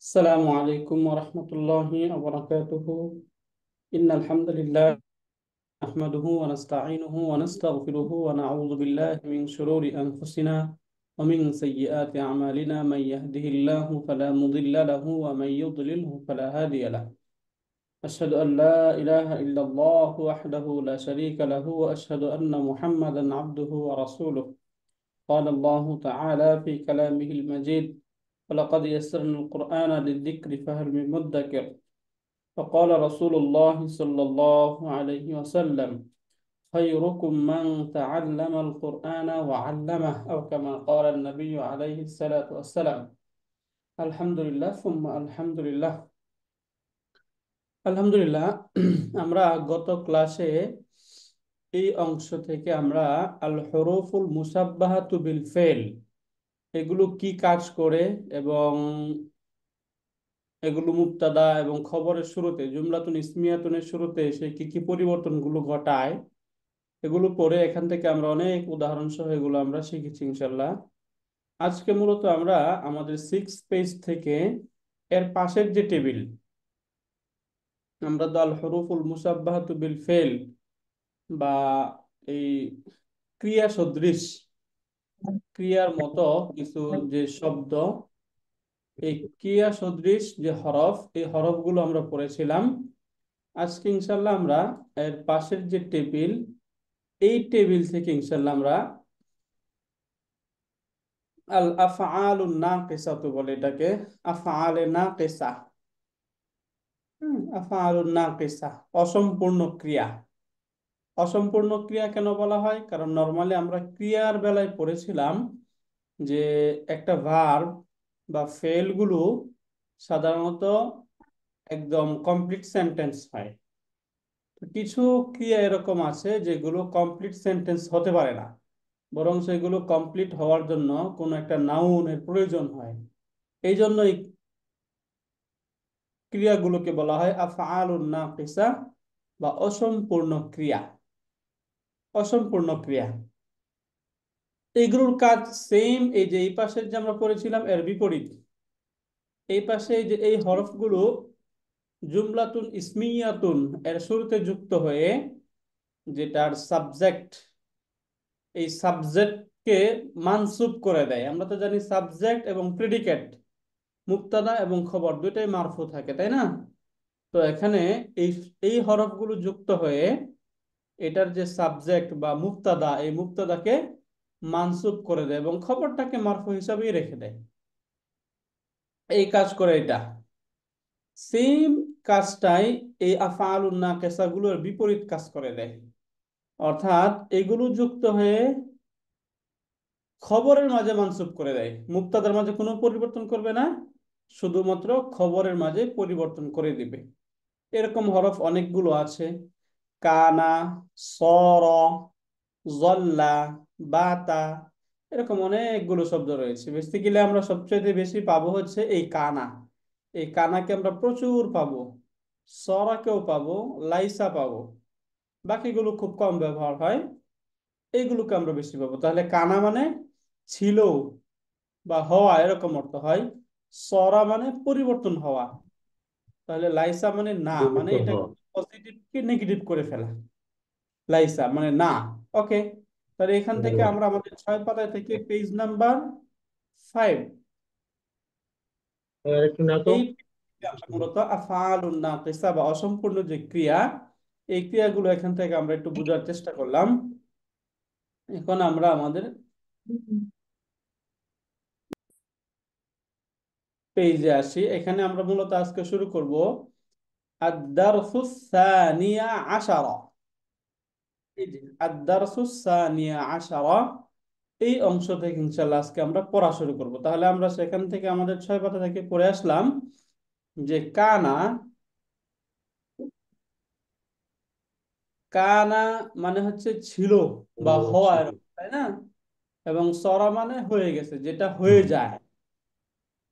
السلام عليكم ورحمة الله وبركاته. إن الحمد لله نحمده ونستعينه ونستغفره ونعوذ بالله من شرور أنفسنا ومن سيئات أعمالنا. من يهده الله فلا مضل له ومن يضلله فلا هادي له. أشهد أن لا إله إلا الله وحده لا شريك له وأشهد أن محمدا عبده ورسوله. قال الله تعالى في كلامه المجيد: ولقد يسرنا القرآن للذكر فهل من مدكر. فقال رسول الله صلى الله عليه وسلم: خيركم من تعلم القرآن وعلمه، أو كما قال النبي عليه الصلاة والسلام. الحمد لله ثم الحمد لله। আলহামদুলিল্লাহ। আমরা গত ক্লাসে এই অংশ থেকে আমরা আল হুরুফুল মুসাব্বাহাতু বিল ফেল, এগুলো কি কাজ করে এবং এগুলো মুবতাদা এবং খবরের শুরুতে, জুমলাতুন ইসমিয়াতুনের শুরুতে সে কি কি পরিবর্তনগুলো ঘটায়, এগুলো পরে এখান থেকে আমরা অনেক উদাহরণ সহ এগুলো আমরা শিখেছি ইনশাল্লাহ। আজকে মূলত আমরা আমাদের 6 পেজ থেকে এর পাশের যে টেবিল, আমরা তো আল হুরুফুল মুসাব্বাহাতু বিল ফেল বা এই ক্রিয়া সদৃশ, ক্রিয়ার মতো কিছু যে শব্দ, এই ক্রিয়া সদৃশ যে হরফ, এই হরফগুলো আমরা পড়েছিলাম। আজকে ইনশাল্লাহ আমরা এর পাশের যে টেবিল, এই টেবিল থেকে ইনশাল্লাহ আমরা আল আফআলুন নাকিসা তো বলে এটাকে, আফআলে নাকিসা। আফআলুন নাকিসা, অসম্পূর্ণ ক্রিয়া। অসম্পূর্ণ ক্রিয়া কেন বলা হয়? কারণ নরমালি আমরা ক্রিয়ার বেলায় পড়েছিলাম যে একটা ভার্ব বা ফেলগুলো সাধারণত একদম কমপ্লিট সেন্টেন্স হয়। তো কিছু ক্রিয়া এরকম আছে যেগুলো কমপ্লিট সেন্টেন্স হতে পারে না, বরং সেগুলো কমপ্লিট হওয়ার জন্য কোনো একটা নাউনের প্রয়োজন হয়। এই জন্য এই ক্রিয়াগুলোকে বলা হয় আফআলুন নাকিসা বা অসম্পূর্ণ ক্রিয়া। অসম্পূর্ণ ক্রিয়া এইগুলোর কাজ সেম, এই যে এই পাশের যে আমরা পড়েছিলাম এর বিপরীত। এই পাশে এই যে এই হরফগুলো জুমলাতুন ইসমিয়াতুন এর শুরুতে যুক্ত হয়ে, যেটার সাবজেক্ট, এই সাবজেক্টকে মানসুব করে দেয়। আমরা তো জানি সাবজেক্ট এবং প্রেডিকেট, মুবতাদা এবং খবর দুইটাই মারফু থাকে, তাই না? তো এখানে এই এই হরফগুলো যুক্ত হয়ে এটার যে সাবজেক্ট বা মুবতাদা, এই মুবতাদাকে মানসুব করে দেয় এবং খবরটাকে মারফু হিসাবেই রেখে দেয়। এই কাজ করে এটা। সেম কাজটাই এই আফআলুন নাকিসা গুলোর বিপরীত কাজ করে দেয়। অর্থাৎ এগুলো যুক্ত হয়ে খবরের মাঝে মানসুব করে দেয়, মুবতাদার মাঝে কোনো পরিবর্তন করবে না, শুধুমাত্র খবরের মাঝে পরিবর্তন করে দিবে। এরকম হরফ অনেকগুলো আছে। কানা, সর, জল্লা, বাতা, এরকম অনেকগুলো শব্দ রয়েছে। বেসিক্যালি আমরা সবচেয়ে বেশি পাবো হচ্ছে এই কানা। এই কানাকে আমরা প্রচুর পাবো, সরাকেও পাবো, লাইসা পাবো। বাকিগুলো খুব কম ব্যবহার হয়, এইগুলোকে আমরা বেশি পাবো। তাহলে কানা মানে ছিল বা হওয়া, এরকম অর্থ হয়। সরা মানে পরিবর্তন হওয়া। তাহলে লাইসা মানে না, মানে পরিবর্তিত এটা হওয়া। পজিটিভকে নেগেটিভ করে ফেলা। লাইসা মানে না। ওকে, তাহলে এখান থেকে হুম। আমরা আমাদের 6 পাতায় থেকে পেজ নাম্বার 5, আর একটু না তো। এই পেজে আমরা মূলত আফআলুন নাকিসা বা অসম্পূর্ণ যে ক্রিয়া, এই ক্রিয়াগুলো এখান থেকে আমরা একটু বোঝার চেষ্টা করলাম। এখন আমরা আমাদের পেজে আসি। এখানে আমরা মূলত আজকে শুরু করব আদ-দারসুস সানিয়া আশারা। এই যে আদ-দারসুস সানিয়া আশারা, এই অংশ থেকে ইনশাআল্লাহ আজকে আমরা পড়া শুরু করব। তাহলে আমরা সেখান থেকে আমাদের 6 পাতা থেকে পড়ে আসলাম যে কানা। কানা মানে হচ্ছে ছিল ও বা হওয়া, আচ্ছা। এরকম, তাই না? এবং সরা মানে হয়ে গেছে, যেটা হয়ে হুম। যায়,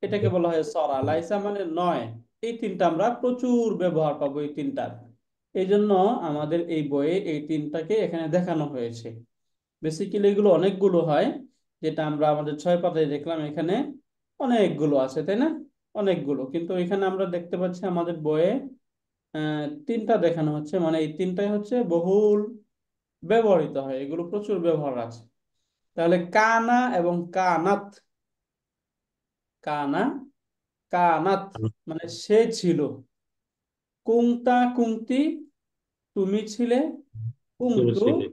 এটাকে বলা হয় সরা। লাইসা মানে নয়। এই তিনটা আমরা প্রচুর ব্যবহার পাবো, এই তিনটার। এই জন্য আমাদের এই বইয়ে এই তিনটাকে এখানে দেখানো হয়েছে। বেসিক্যালি এগুলো অনেকগুলো হয়, যেটা আমরা আমাদের 6 পাতায় দেখলাম, এখানে অনেকগুলো আছে, তাই না? অনেকগুলো, কিন্তু এখানে আমরা দেখতে পাচ্ছি আমাদের বইয়ে তিনটা দেখানো হচ্ছে, মানে এই তিনটাই হচ্ছে বহুল ব্যবহৃত হয়, এগুলো প্রচুর ব্যবহার আছে। তাহলে কানা এবং কানাত, কানা কানাত মানে সে ছিল, কুংতা কুংতি তুমি ছিলে, তুমি কুংতু ছিলে।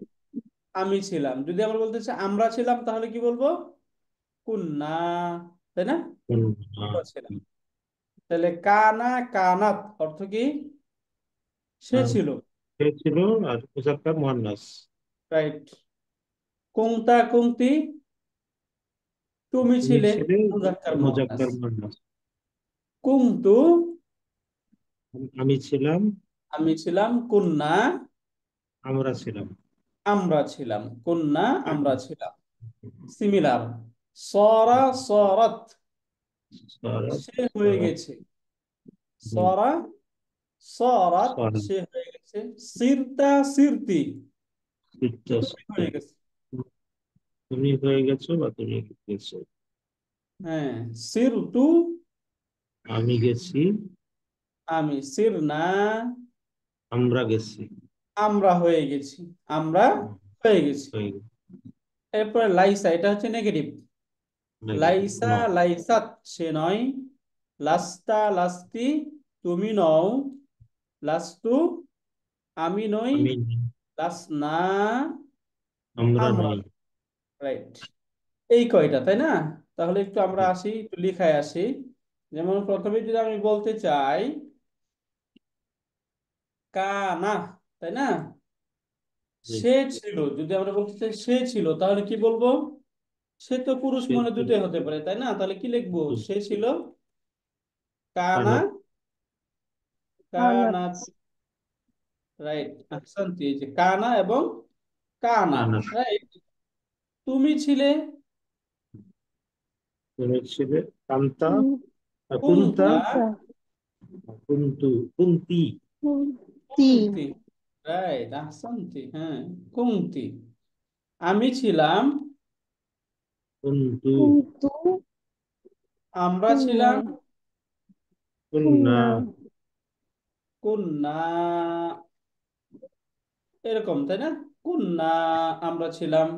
আমি ছিলাম। যদি আমরা বলতে চাই আমরা ছিলাম তাহলে কি বলবো? কুন্না, তাই না? হুম, আমরা ছিলাম। তাহলে কানা কানাত অর্থ কি? সে আর ছিল। সে ছিল, আর মুজাক্কার মুয়ান্নাস। রাইট। কুংতা কুংতি তুমি তুমি ছিলে, ছিলে, মুজাক্কার মুআন্নাস। মুজাক্কার মুয়ান্নাস। কুংতু আমি ছিলাম, আমি ছিলাম, কুন্না আমরা ছিলাম। আমরা ছিলাম, কুন্না আমরা ছিলাম। সিমিলার। সরা সরাত সরাত, সে হয়ে সরাত। গেছে, হুম, সরা সরাত সরাত। সে হয়ে গেছে। সিরতা সিরতি সিটটা, তুমি সিটটা। হয়ে গেছে। তুমি হয়ে গেছো বা তুমি গেছো। হ্যাঁ, সিরতু আমি গেছি, আমি, সিরনা আমরা গেছি। আমরা হয়ে গেছি, আমরা হুম, হয়ে গেছি। হয়ে গেছে। এরপরে লাইসা, এটা হচ্ছে নেগেটিভ। নেগেটিভ, লাইসা ন। লাইসাত সে নয়, লাস্তা লাস্তি তুমি নও, লাস্তু আমি নই, আমি, লাসনা আমরা আমরা। নই। রাইট। এই কয়টা, তাই না? তাহলে একটু আমরা আসি, একটু লিখায় আসি। যেমন প্রথমে যদি আমি বলতে চাই কানা, তাই না? জি, সে ছিল, যদি আমরা বলতে চাই সে ছিল, তাহলে কি বলবো? সে তো পুরুষ সে মহিলা ছিল। দুটোই হতে পারে, তাই না? তাহলে কি লিখবো? জি, সে ছিল কানা কানাত, কানাত। রাইট, আহসানতি। এই যে কানা এবং কানাত। কানাত। রাইট। তুমি ছিলে তুমি ছিলে, কান্তা, কুন্তা, কুংতা কুন্তু, কুন্তি, কুংতি। রাইট, আহসানতি। হ্যাঁ, কুংতি। আমি ছিলাম, কুন্তু, আমরা ছিলাম, কুন্না। কুন্না, এরকম, তাই না? কুন্না আমরা ছিলাম।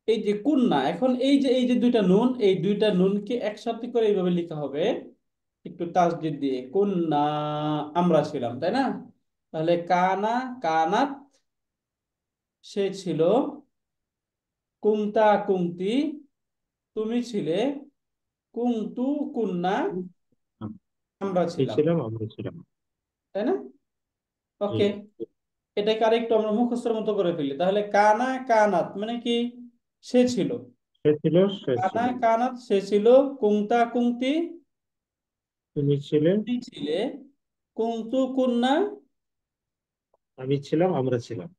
এই যে কুন্না, এখন এই যে দুইটা নুন, এই দুইটা নুনকে একসাথে করে এইভাবে লেখা হবে, একটু তাসদিদ দিয়ে, কুন্না আমরা ছিলাম, তাই না? তাহলে কানা কানাত সে ছিল, কুংতা কুংতি তুমি ছিলে, কুংতু কুন্না আমরা এই ছিলাম, ছিলাম, আমরা ছিলাম। তাই না? জি, ওকে। এটাকে আরেকটু আমরা মুখস্থের মতো করে ফেলি, তাহলে কানা কানাত মানে কি? সে ছিল। সে ছিল, সে কানা ছিল। কানাত সে ছিল, কুংতা কুংতি তুমি ছিলে, তুমি ছিলে, কুংতু কুন্না আমি ছিলাম, আমরা ছিলাম।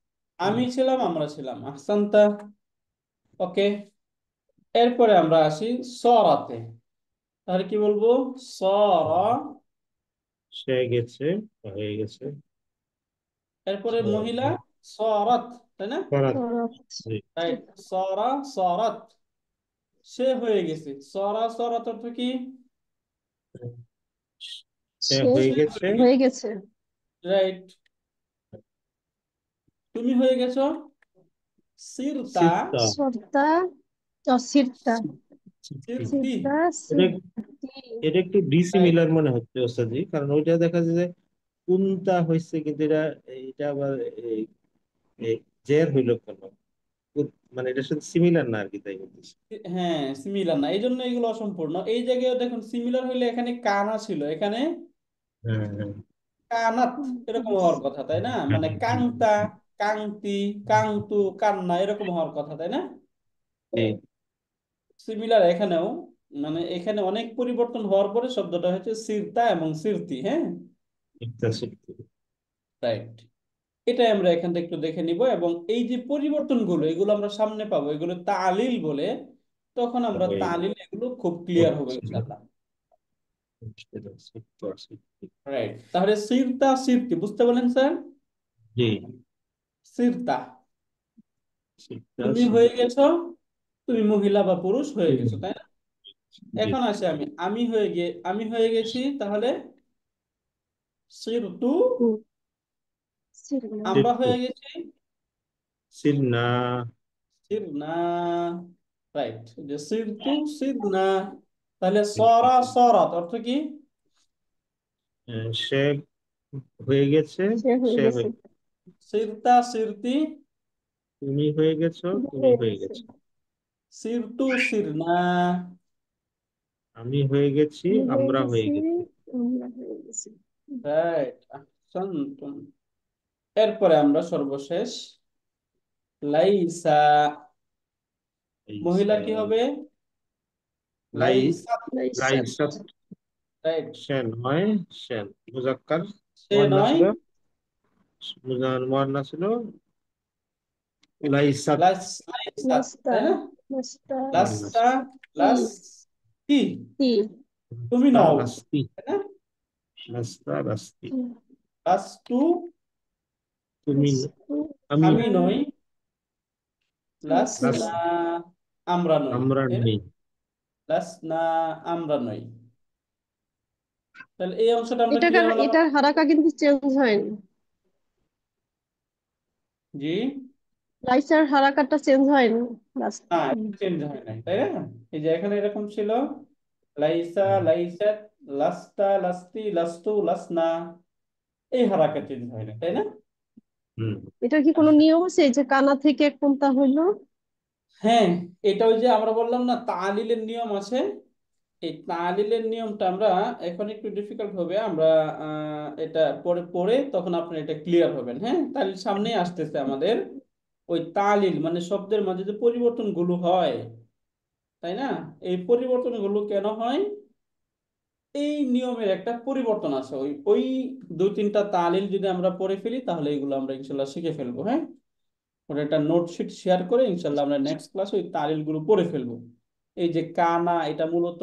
আমি ছিলাম আমরা ছিলাম। আহসানতা। ওকে। এরপরে আমরা আসি সরাতে। তাহলে কি বলবো? সর। সে গেছে, হয়ে গেছে। এরপরে মহিলা সরাত, তাই না? করাত। জি। রাইট। সরা সরাত সে হয়ে গেছে। সরা সরাত অর্থ কি? সে হয়ে সে গেছে। হয়ে গেছে। রাইট। তুমি হয়ে গেছো, সিরতা সিদ্ধা। সিরতি। এটা এটা একটু রাইট। ডিসিমিলার মনে হচ্ছে ওস্তাদি, কারণ ওইটা দেখা যায় যে কোনটা হয়েছে, কিন্তু এটা, এটা আবার এই, এই জের হইলো কেন? মানে এটার সাথে সিমিলার না আর কি, তাই বলতেছি। হ্যাঁ, সিমিলার না, এই জন্য এগুলো অসম্পূর্ণ। এই জায়গায় দেখুন সিমিলার হইলে এখানে কানা ছিল, এখানে হ্যাঁ, হ্যাঁ, কানাত এরকম হওয়ার কথা, তাই না? হ্যাঁ, মানে কাংতা কাংতি কাংতু কান্না এরকম হওয়ার কথা, তাই না? এই সিমিলার এখানেও, মানে এখানে অনেক পরিবর্তন হওয়ার পরে শব্দটা হচ্ছে সিরতা এবং সিরতি। হ্যাঁ, একটা সিদ্ধি। রাইট। এটাই আমরা এখান থেকে একটু দেখে নিব, এবং এই যে পরিবর্তনগুলো এগুলো আমরা সামনে পাবো, এগুলো তালিল বলে। তখন আমরা হয়ে তালিল এগুলো খুব ক্লিয়ার হবে হচ্ছে, ইনশাআল্লাহ। সেটা সিদ্ধা, সিদ্ধি। রাইট। তাহলে সিরতা সিরতি বুঝতে পারলেন স্যার? জি, সিরতা সিদ্ধা, তুমি হয়ে সিদ্ধি। গেছো, তুমি মহিলা বা পুরুষ হয়ে গেছো, তাই না? জি। এখন আসি আমি, আমি হয়ে গেছি তাহলে সিরতু, হুম, সিরনা। আমরা সিরতু, হয়ে গেছি সিরনা। সিরনা। রাইট, যে সিরতু সিরনা, তাহলে সরা সরাত অর্থ কি? সে হয়ে গেছে, সে হয়ে সে গেছে। হয়ে, সিরতা সিরতি, তুমি হয়ে গেছো, তুমি তুমি হয়ে হয়ে গেছে। গেছো। সিরতু সিরনা। আমি হয়ে গেছি, আমি হয়ে আমরা হয়ে গেছি, গেছি। আমরা হয়ে গেছি। রাইট, আহসানতুম। এরপরে আমরা সর্বশেষ লাইসা, মহিলা কি হবে? লাইস, লাইসাত। লাইসাত। লাইসাত। রাইট, সে নয়, সে মুজাক্কার। সে মুয়ান্নাস নয়। ছিল, মুয়ান্নাস ছিল লাইসাত। লাইসাত, নাস্তা। তাই না? নাস্তা। মুয়ান্নাস। লাস্তা, তি। লাস কি, তি। তুমি তা নও, লাস্তি, তাই না? লাস্তা লাস্তি। তি। লাস্তু, তুমি, নাস্তু। আমি, আমি নই। লাস, নাসনা। লাসনা, আমরা নই, আমরা তাই না? নেই। লাসনা, আমরা নই। তাহলে এই অংশটা আমরা এটাকার ক্লিয়ার হলাম এটার আমরা? হারাকা কিন্তু চেঞ্জ হয়নি। জি, লাইসার হারাকাটা চেঞ্জ হয়নি। লাস্ট। না, চেঞ্জ হয় নাই, তাই না? এই যে এখানে এরকম ছিল, লাইসা লাইসাত, লাস্তা লাস্তি, লাস্তু লাসনা, এই হারাকা চেঞ্জ হয় না, তাই না? হুম। এটার কি কোনো নিয়ম আছে, এই যে কানা থেকে কোনটা হইলো? হ্যাঁ, এটা ওই যে আমরা বললাম না তালিলের নিয়ম আছে। এই তালিলের নিয়মটা আমরা এখন একটু ডিফিকাল্ট হবে, আমরা এটা পরে পড়ে তখন আপনি এটা ক্লিয়ার হবেন। হ্যাঁ, তালিল সামনেই আসতেছে আমাদের। ওই তালিল মানে শব্দের মাঝে যে পরিবর্তনগুলো হয়, তাই না? এই পরিবর্তনগুলো কেন হয়, এই নিয়মের একটা পরিবর্তন আছে। ওই ওই দুই তিনটা তালিল যদি আমরা পড়ে ফেলি তাহলে এগুলো আমরা ইনশাল্লাহ শিখে ফেলবো। হ্যাঁ, ওটা একটা নোটশিট শেয়ার করে ইনশাল্লাহ আমরা নেক্সট ক্লাসে ওই তালিল গুলো পড়ে ফেলবো। এই যে কানা, এটা মূলত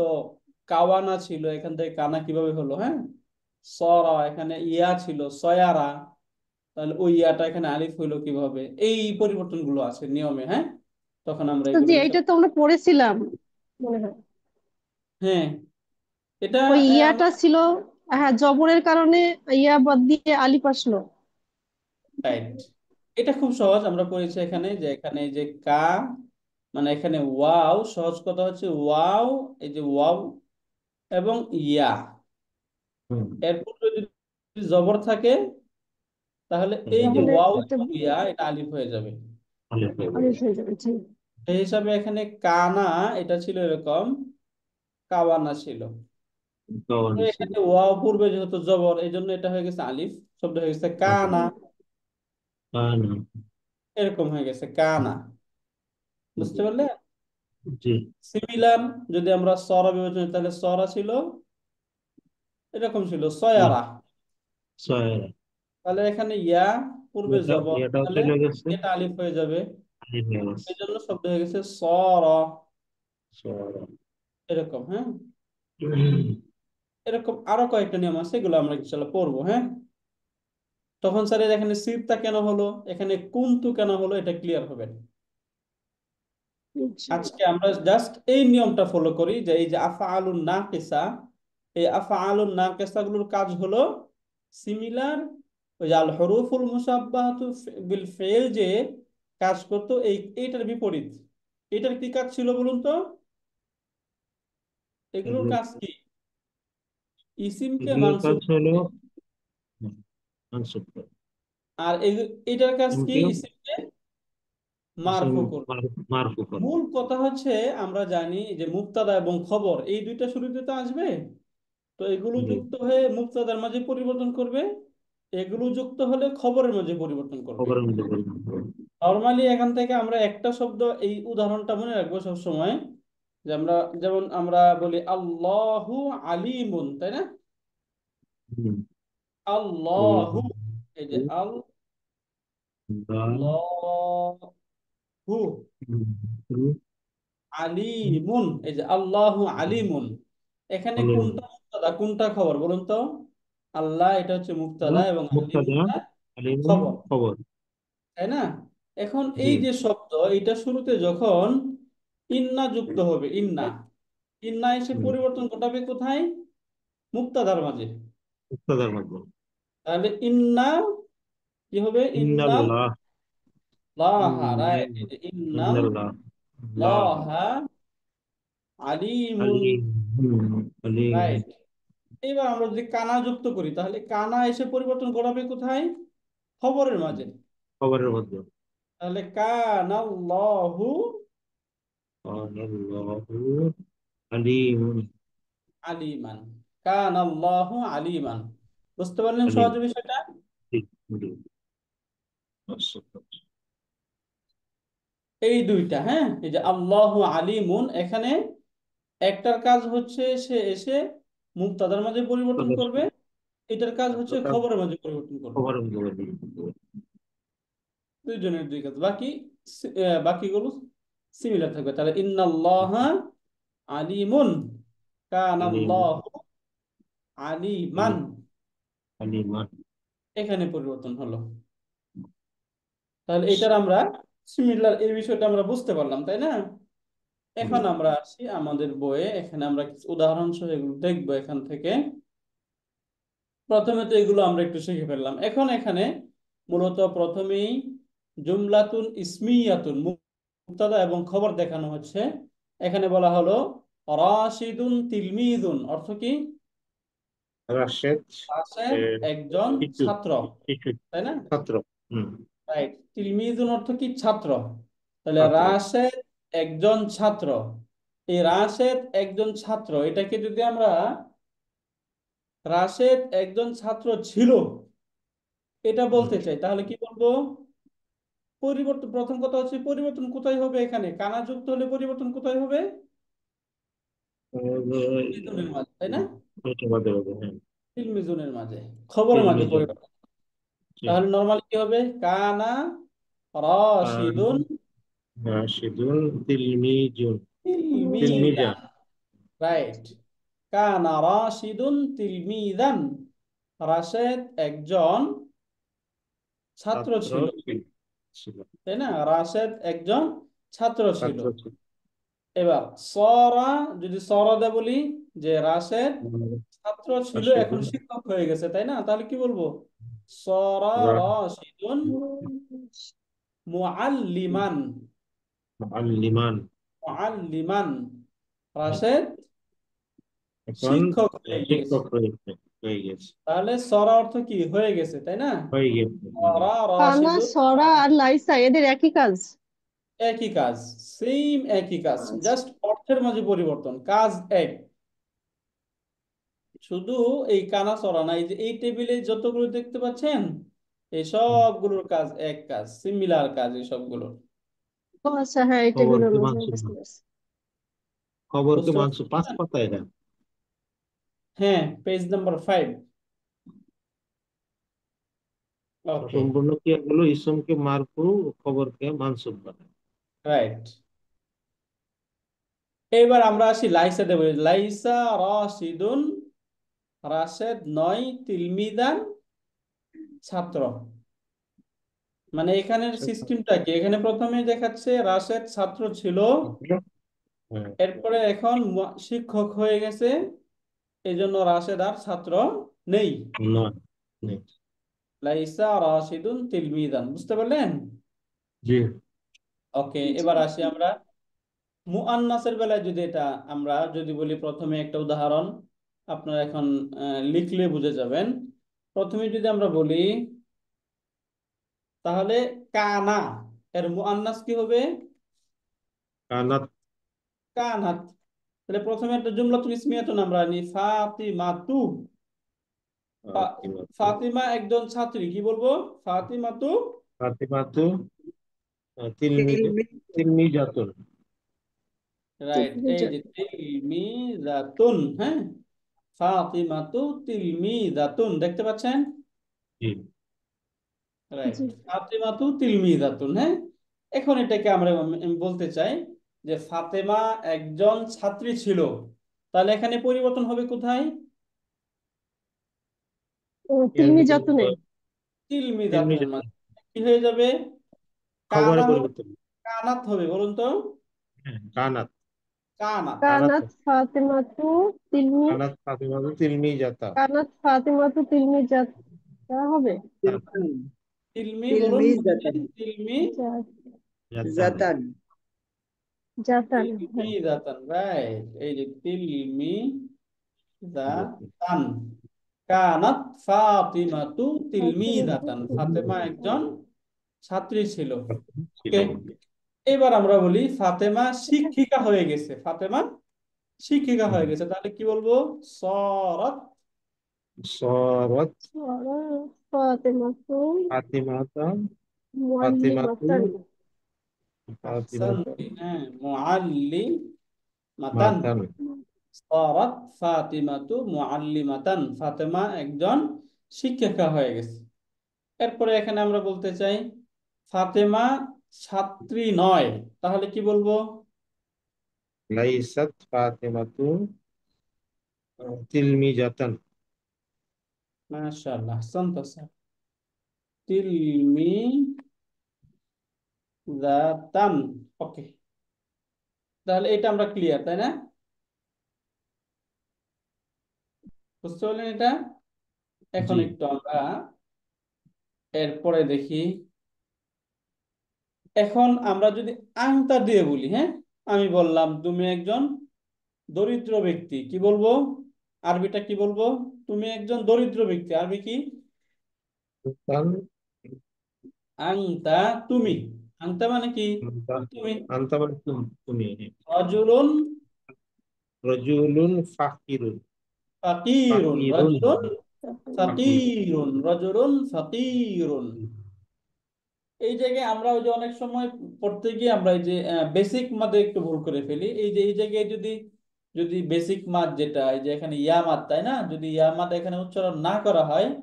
কাওয়ানা ছিল, এখান থেকে কানা কিভাবে হলো? হ্যাঁ, সরা, এখানে ইয়া ছিল সয়ারা, তাহলে ওই ইয়াটা এখানে আলিফ হইলো কিভাবে? এই পরিবর্তনগুলো আছে নিয়মে। হ্যাঁ, তখন আমরা তো এগুলো যে এটা তো আমরা পড়েছিলাম মনে হয়। হ্যাঁ, এটা ওই আমরা ইয়াটা ছিল, হ্যাঁ, জবরের কারণে ইয়া বাদ দিয়ে আলিফ আসলো। রাইট, এটা খুব সহজ। আমরা পড়েছি এখানে যে এখানে এই যে কা, মানে এখানে ওয়াও, সহজ কথা হচ্ছে ওয়াও, এই যে ওয়াও এবং ইয়া, হুম। এর পূর্বে যদি জবর থাকে তাহলে এই যে তাহলে ওয়াও এটা এবং ইয়া এটা আলিফ হয়ে যাবে। আলিফ হয়ে আলিফ গেছে। হয়ে যাবে, জি। সেই হিসাবে এখানে কানা, এটা ছিল এরকম, কাওয়ানা ছিল। তো কাওয়ানি ছিল। এখানে ওয়াও পূর্বে যেহেতু জবর, এই জন্য এটা হয়ে গেছে আলিফ, শব্দ হয়ে গেছে কানা, কানা। এরকম হয়ে গেছে কানা। বুঝতে পারলে? জি। সিমিলার, যদি আমরা সরা বিবেচনা করি, তাহলে সরা ছিল এরকম ছিল জি। সয়ারা। ছয়। তাহলে এখানে ইয়া পূর্বে জবর, এটাও তাহলে চলে গেছে, এটা আলিফ হয়ে যাবে। আলিফ হয়ে গেছে। এই জন্য শব্দ হয়ে গেছে সর, ছয়। এরকম। হ্যাঁ, এরকম আরো কয়েকটা নিয়ম আছে, এগুলো আমরা ইনশাল্লাহ পড়বো। হ্যাঁ, তখন স্যার এখানে সিরতা কেন হলো, এখানে কুনতু কেন হলো, এটা ক্লিয়ার হবে। ইনশাআল্লাহ। আজকে আমরা জাস্ট এই নিয়মটা ফলো করি যে এই যে আফআলুন নাকিসা, এই আফআলুন নাকিসা গুলোর কাজ হলো সিমিলার, ওই যে আল হুরুফুল মুসাব্বাহাতু বিল ফিল যে কাজ করতো, এইটার বিপরীত। এটার কি কাজ ছিল বলুন তো? এগুলোর এগুলো, কাজ কি? ইসিমকে এগুলোর কাজ মানসুব হলো করে। মানসুব করা। আর এটার কাজ কি? কিন্তু ইসিমকে ইসিম মারফু করে। মারফু করা। মূল কথা হচ্ছে আমরা জানি যে মুবতাদা এবং খবর এই দুইটা শুরুতে তো আসবে, তো এগুলো জি। যুক্ত হয়ে মুবতাদার মাঝে পরিবর্তন করবে, এগুলো যুক্ত হলে খবরের মাঝে পরিবর্তন করবে। খবরের মধ্যে পরিণত হবে। নর্মালি এখান থেকে আমরা একটা শব্দ, এই উদাহরণটা মনে রাখবো সব সময়, যে আমরা যেমন আমরা বলি আল্লাহু আলিমুন, তাই না? হুম। আল্লাহু, আল্লাহ, এই যে দাল, আল্লাহু হুম, আলিমুন, এই যে আল্লাহু আলিমুন, এখানে আলিম। কোনটা মুবতাদা কোনটা খবর বলুন তো? আল্লাহ এটা হচ্ছে মুবতাদা এবং মুক্তাদা, আলিমুনটা আলিমুন খবর, খবর। তাই না? এখন জি। এই যে শব্দ, এটা শুরুতে যখন ইন্না যুক্ত হবে, ইন্না, ইন্না এসে হুম, পরিবর্তন ঘটাবে কোথায়? মুক্তাদার মাঝে। মুক্তাদার মধ্যে। তাহলে ইন্না কি হবে? ইন্না ইন্নাল্লাহ, লাহা, রাইট, ইন্নাল্লাহ, এই যে ইন্না ইন্নাল্লাহ, আল্লাহ, লাহা আলিমুন, আলিম, আলিম, রাইট। এবার আমরা যদি কানা যুক্ত করি তাহলে কানা এসে পরিবর্তন ঘটাবে কোথায়? খবরের মাঝে। খবরের মধ্যে। তাহলে কানাল্লাহু আল্লাহু আলিম, আলিমান, কানাল্লাহু আলিমান। বুঝতে পারলেন আলিম, সহজ বিষয়টা? ঠিক, ঠিক। আচ্ছা, এই দুইটা, হ্যাঁ, এই যে আল্লাহু আলিমুন, এখানে একটার কাজ হচ্ছে সে এসে মুক্তাদার মাঝে পরিবর্তন করবে, এটার কাজ হচ্ছে আচ্ছা, খবরের মাঝে পরিবর্তন করবে। খবরের মধ্যে। দুইজনের দুই কাজ, বাকিগুলো সিমিলার থাকবে। তাহলে ইন্নাল্লাহা আলিমুন, আলিম, কানাল্লাহু আলিমান, আলিম, আলিমান। এখানে পরিবর্তন হলো। তাহলে এটার আমরা সিমিলার, এই বিষয়টা আমরা বুঝতে পারলাম, তাই না? জি, এখন আমরা আসি আমাদের বইয়ে, এখানে আমরা কিছু উদাহরণ সহ এগুলো দেখবো এখান থেকে। প্রথমে তো এগুলো আমরা একটু শিখে ফেললাম। এখন এখানে মূলত প্রথমেই জুমলাতুন ইসমিয়াতুন, মুবতাদা এবং খবর দেখানো হচ্ছে। এখানে বলা হলো রাশিদুন তিলমিদুন, অর্থ কি? রাশেদ, রাশেদ একজন শিশু, ছাত্র, শিশু, তাই না? ছাত্র। হুম, রাইট। তিলমিদুন অর্থ কি? ছাত্র। তাহলে ছাত্র। রাশেদ একজন ছাত্র, এই রাশেদ একজন ছাত্র, এটাকে যদি আমরা রাশেদ একজন ছাত্র ছিল এটা হুম, বলতে চাই তাহলে কি বলবো? পরিবর্তন, প্রথম কথা হচ্ছে পরিবর্তন কোথায় হবে? এখানে কানা যুক্ত হলে পরিবর্তন কোথায় হবে? মিজুনের মাঝে, তাই না? এটা বাদে বাদে, হ্যাঁ। মিজুনের মাঝে, খবরের মাঝে তিলমিজুন, পরিবর্তন। জি। তাহলে নরমালি কি হবে? কানা আর রাশিদুন রাশিদুন তিলমিজুন, তিলমিজা। তিলমিদান, রাইট। কানা রাশিদুন তিলমিদান, রাশেদ একজন ছাত্র ছাত্র ছিল, ছিল, তাই না? রাশেদ একজন ছাত্র ছিল। ছাত্র ছিল। এবার সরা, যদি সরদে বলি যে রাশেদ ছাত্র ছিল এখন রাশিদুন, শিক্ষক হয়ে গেছে, তাই না? তাহলে কি বলবো? সরা রাশিদুন মুআল্লিমান, আল্লিমান। মুআল্লিমান, রাশেদ এখন শিক্ষক হয়ে গেছে। শিক্ষক হয়ে গেছে, তাহলে সরা অর্থ কি? হয়ে গেছে, তাই না? হয়ে গেছে। সরা কানা রাশিদুন, সরা আর লাইসা এদের একই কাজ। একই কাজ, সেম একই কাজ, আচ্ছা। জাস্ট অর্থের মাঝে পরিবর্তন, কাজ এক। শুধু এই কানা সরা না, এই যে এই টেবিলে যতগুলো দেখতে পাচ্ছেন এই সবগুলোর কাজ এক, কাজ সিমিলার কাজ এই সবগুলোর। ও আচ্ছা, হ্যাঁ এই টেবিল খবরকে অনুযায়ী মানসুব না, বুঝতে পারছি। খবরকে বুঝতে মানসুব পাঁচ পারছেন? পাতা এটা। হ্যাঁ, পেজ নাম্বার 5। ওকে, সম্পূর্ণ ক্রিয়াগুলো ইসমকে মারফু ও খবরকে মানসুব বানায়। রাইট। এবার আমরা আসি লাইসা দেব। লাইসা রাশিদুন, রাশেদ নয়, তিলমিদান ছাত্র। মানে এখানের সিস্টেমটা কি? এখানে প্রথমে দেখাচ্ছে রাশেদ ছাত্র ছিল, হ্যাঁ, এরপরে এখন শিক্ষক হয়ে গেছে, এই জন্য রাশেদ আর ছাত্র নেই। নয়, নেই। লাইসা রাশিদুন তিলমিদান, বুঝতে পারলেন? জি, ওকে, এবার আসি আমরা মুআন্নাসের বেলায়। যদি এটা আমরা যদি বলি, প্রথমে একটা উদাহরণ আপনারা এখন লিখলে বুঝে যাবেন। প্রথমে যদি আমরা বলি তাহলে কানা, এর মুআন্নাস কি হবে? কানাত, কানাত। তাহলে প্রথমে একটা জুমলাতুল ইসমিয়াতুন আমরা নি, ফাতিমাতু। ফাতিমাতু, ফাতিমা একজন ছাত্রী, কি বলবো? ফাতিমাতু ফাতিমাতু, তিলমিজাতুন। রাইট, এই যে তিলমিজাতুন, হ্যাঁ, ফাতিমাতু তিলমিজাতুন, দেখতে পাচ্ছেন? জি, রাইট, জি। ফাতিমাতু তিলমিজাতুন, হ্যাঁ। এখন এটাকে আমরা, আমি বলতে চাই যে ফাতেমা একজন ছাত্রী ছিল, তাহলে এখানে পরিবর্তন হবে কোথায়? ও এর তিলমি মধ্যে যতনে। তিলমিজাতুনের তিলমিজাতুন, মানে কি হয়ে যাবে? খবরে কানা হবে, পরিবর্তন। কানাত হবে, বলুন তো? হ্যাঁ, কানাত, কানাত। কানাত কানাত ফাতেমাতু তিলমি কানাত ফাতিমাতু তিলমি জাতা। কানাত ফাতেমাতু তিলমি যাত্রা হবে। তারপরে তিলমিজ তিলমি বলুন, তিলমিজাতান তিলমি জাতান। জাতান জাতান, তিলমি হ্যাঁ। দাতান, রাইট। এই যে তিলমি জাতা। দাতান, কানাত ফাতিমাতু তিলমি ফাতেমাতু দাতান, তিলমি ফাতেমা একজন ছাত্রী ছিল। ছিল। ওকে, এবার আমরা বলি ফাতেমা শিক্ষিকা হয়ে গেছে। ফাতেমা শিক্ষিকা হয়ে গেছে, তাহলে কি বলবো? সরাত সরাত ফাতেমাতু ফাতিমাতা ফাতিমাতু মুআল্লিমাতান। ফাতিমাতু সানতি, হ্যাঁ, মুআল্লিমাতান। মাতান। সরাত ফাতিমাতু মুআল্লিমাতান, ফাতেমা একজন শিক্ষিকা হয়ে গেছে। এরপরে এখানে আমরা বলতে চাই ফাতেমা ছাত্রী নয়, তাহলে কি বলবো? লাইসাত ফাতিমাতু তিলমিজাতান। মাশাআল্লাহ, আহসানতা স্যার। তিলমিজাতান। ওকে, তাহলে এটা আমরা ক্লিয়ার, তাই না? বুঝতে পারলেন এটা? এখন জি। একটু আমরা এরপরে দেখি। এখন আমরা যদি আংতা দিয়ে বলি, হ্যাঁ, আমি বললাম তুমি একজন দরিদ্র ব্যক্তি, কি বলবো? আরবিটা কি বলবো? তুমি একজন দরিদ্র ব্যক্তি, আরবি কি? তান আংতা, তুমি। আংতা মানে কি? আনতা তুমি। আনতা মানে তুমি। রাজুলুন রাজুলুন ফাকিরুন। ফাকিরুন, ফাকিরুন রাজুলুন ফাকির। ফাকিরুন, রাজুলুন ফাকিরুন। এই জায়গায় আমরা ওই যে অনেক সময় পড়তে গিয়ে আমরা এই যে বেসিক মাদে একটু ভুল করে ফেলি। এই যে এই জায়গায় যদি যদি বেসিক মাদ যেটা, এই যে এখানে ইয়া মাদ, তাই না? যদি ইয়া মাদ এখানে উচ্চারণ না করা হয়,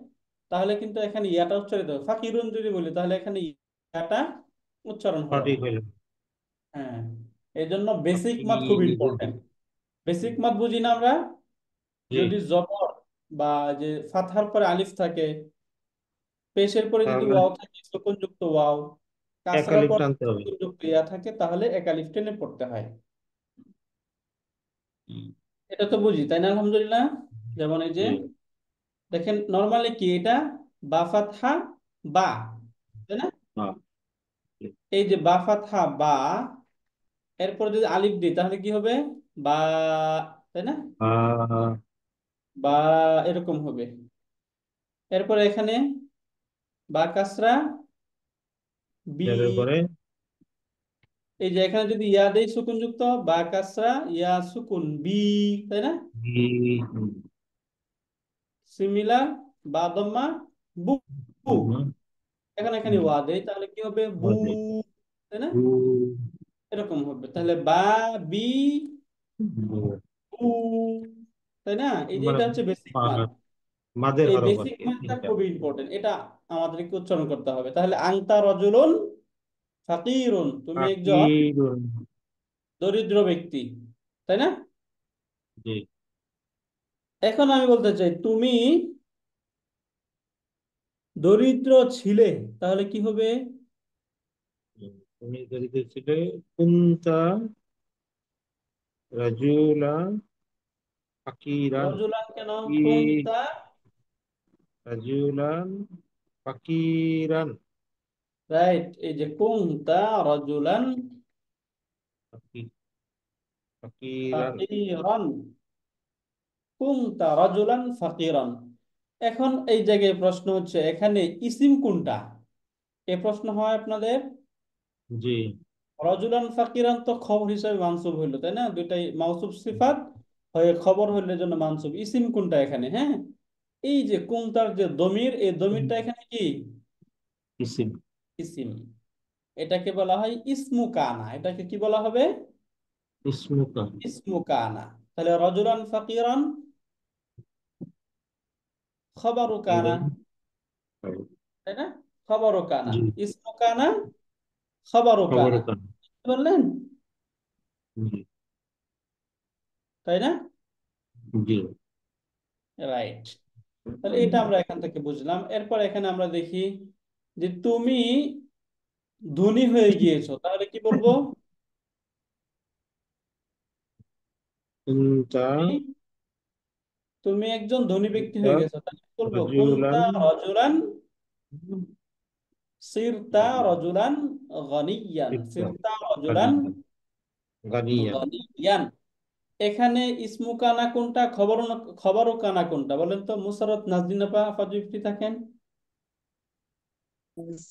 তাহলে কিন্তু এখানে ইয়াটা উচ্চারিত হবে। ফাকিরুন যদি বলি, তাহলে এখানে ইয়াটা উচ্চারণ হলো সঠিক না। হইল। হ্যাঁ, এই জন্য বেসিক মাদ খুব ফাকিরুন। ইম্পর্টেন্ট। বেসিক মাদ বুঝি না আমরা? জি। যদি জবর বা যে ফাতহার পরে আলিফ থাকে, পেশের পরে তার যদি মানে ওয়াও থাকে, সুকুনযুক্ত ওয়াও, কাসরার একালিফ পরে টানতে হবে। সুকুনযুক্ত ইয়া থাকে, তাহলে এক আলিফ টেনে পড়তে হয়। এটা তো বুঝি, তাই না? আলহামদুলিল্লাহ। যেমন এই যে জি। দেখেন, নর্মালি কি এটা? বা ফাতহা বা, তাই না? হ্যাঁ। এই যে বা ফাতহা বা, এরপরে যদি আলিফ দিই তাহলে কি হবে? বা, তাই না? আহ, বা, এরকম হবে। এরপরে এখানে বা কাসরা বি, এর পরে এই যে এখানে যদি ইয়া দেই সুকুনযুক্ত, বা কাসরা ইয়া সুকুন বি, তাই না? সিমিলার, বা দম্মা বু, বু। এখানে এখানে ওয়া দেই তাহলে কি হবে? বু, তাই না? এরকম হবে। তাহলে বা, বি, বু, তাই না? এই যে মানে এটা হচ্ছে বেসিক মাদ। মাদের এই হরফ আর বেসিক কি মাদটা তিনটা। খুবই ইম্পর্টেন্ট, এটা আমাদেরকে উচ্চারণ করতে হবে। তাহলে আনতা রাজুলুন ফাকিরুন, তুমি একজন ফাকিরুন। দরিদ্র ব্যক্তি, তাই না? জি। এখন আমি বলতে চাই তুমি দরিদ্র ছিলে, তাহলে কি হবে? তুমি যদি ছিলে কুনতা রাজুলা ফাকিরান। রজুলান কেন? ই কুনতা, রাজুলান ফাকিরান। রাইট। এই যে কুনতা রজুলান ফাকি- ফাকিরান। ফাকিরান, কুনতা রাজুলান ফাকিরান। এখন এই জায়গায় প্রশ্ন হচ্ছে, এখানে ইসিম কোনটা? এ প্রশ্ন হয় আপনাদের। জি। রাজুলান ফাকিরান তো খবর হিসাবে মানসুব হইলো, তাই না? দুইটাই মাউসুব সিফাত হয়ে খবর হইলে জন্য মানসুব। ইসিম কোনটা এখানে? হ্যাঁ, এই যে কুনতার যে দমির, এই দমিরটা এখানে কি? ইসিম। ইসিম। এটাকে বলা হয় ইসমু কানা। এটাকে কি বলা হবে? ইসমুকা। ইসমু কানা। তাহলে রজুলান ফাকিরান খবরু কানা, ফাকিরান। তাই না? খবরু কানা, জি। ইসমু কানা, খবরু খবর কানা। কান। বুঝতে পারলেন? জি। তাই না? জি। রাইট। তাহলে এটা আমরা এখান থেকে বুঝলাম। এরপর এখানে আমরা দেখি যে তুমি ধনী হয়ে গিয়েছো, তাহলে কি বলবো? কুনতা তুমি তুমি একজন ধনী ব্যক্তি হয়ে গেছো, তাহলে বলবো কুনতা রাজুলান রজুলান, সিরতা গানিয়ান রজুলান গনিয়ান, সিরতা সিরতা রজুলান গানিয়ান গানিয়ান গনিয়ান। এখানে ইসমু কানা কোনটা, খবর ও কানা কোনটা বলেন তো? মুসাররত নাজনীন আপা আপা যদি free থাকেন।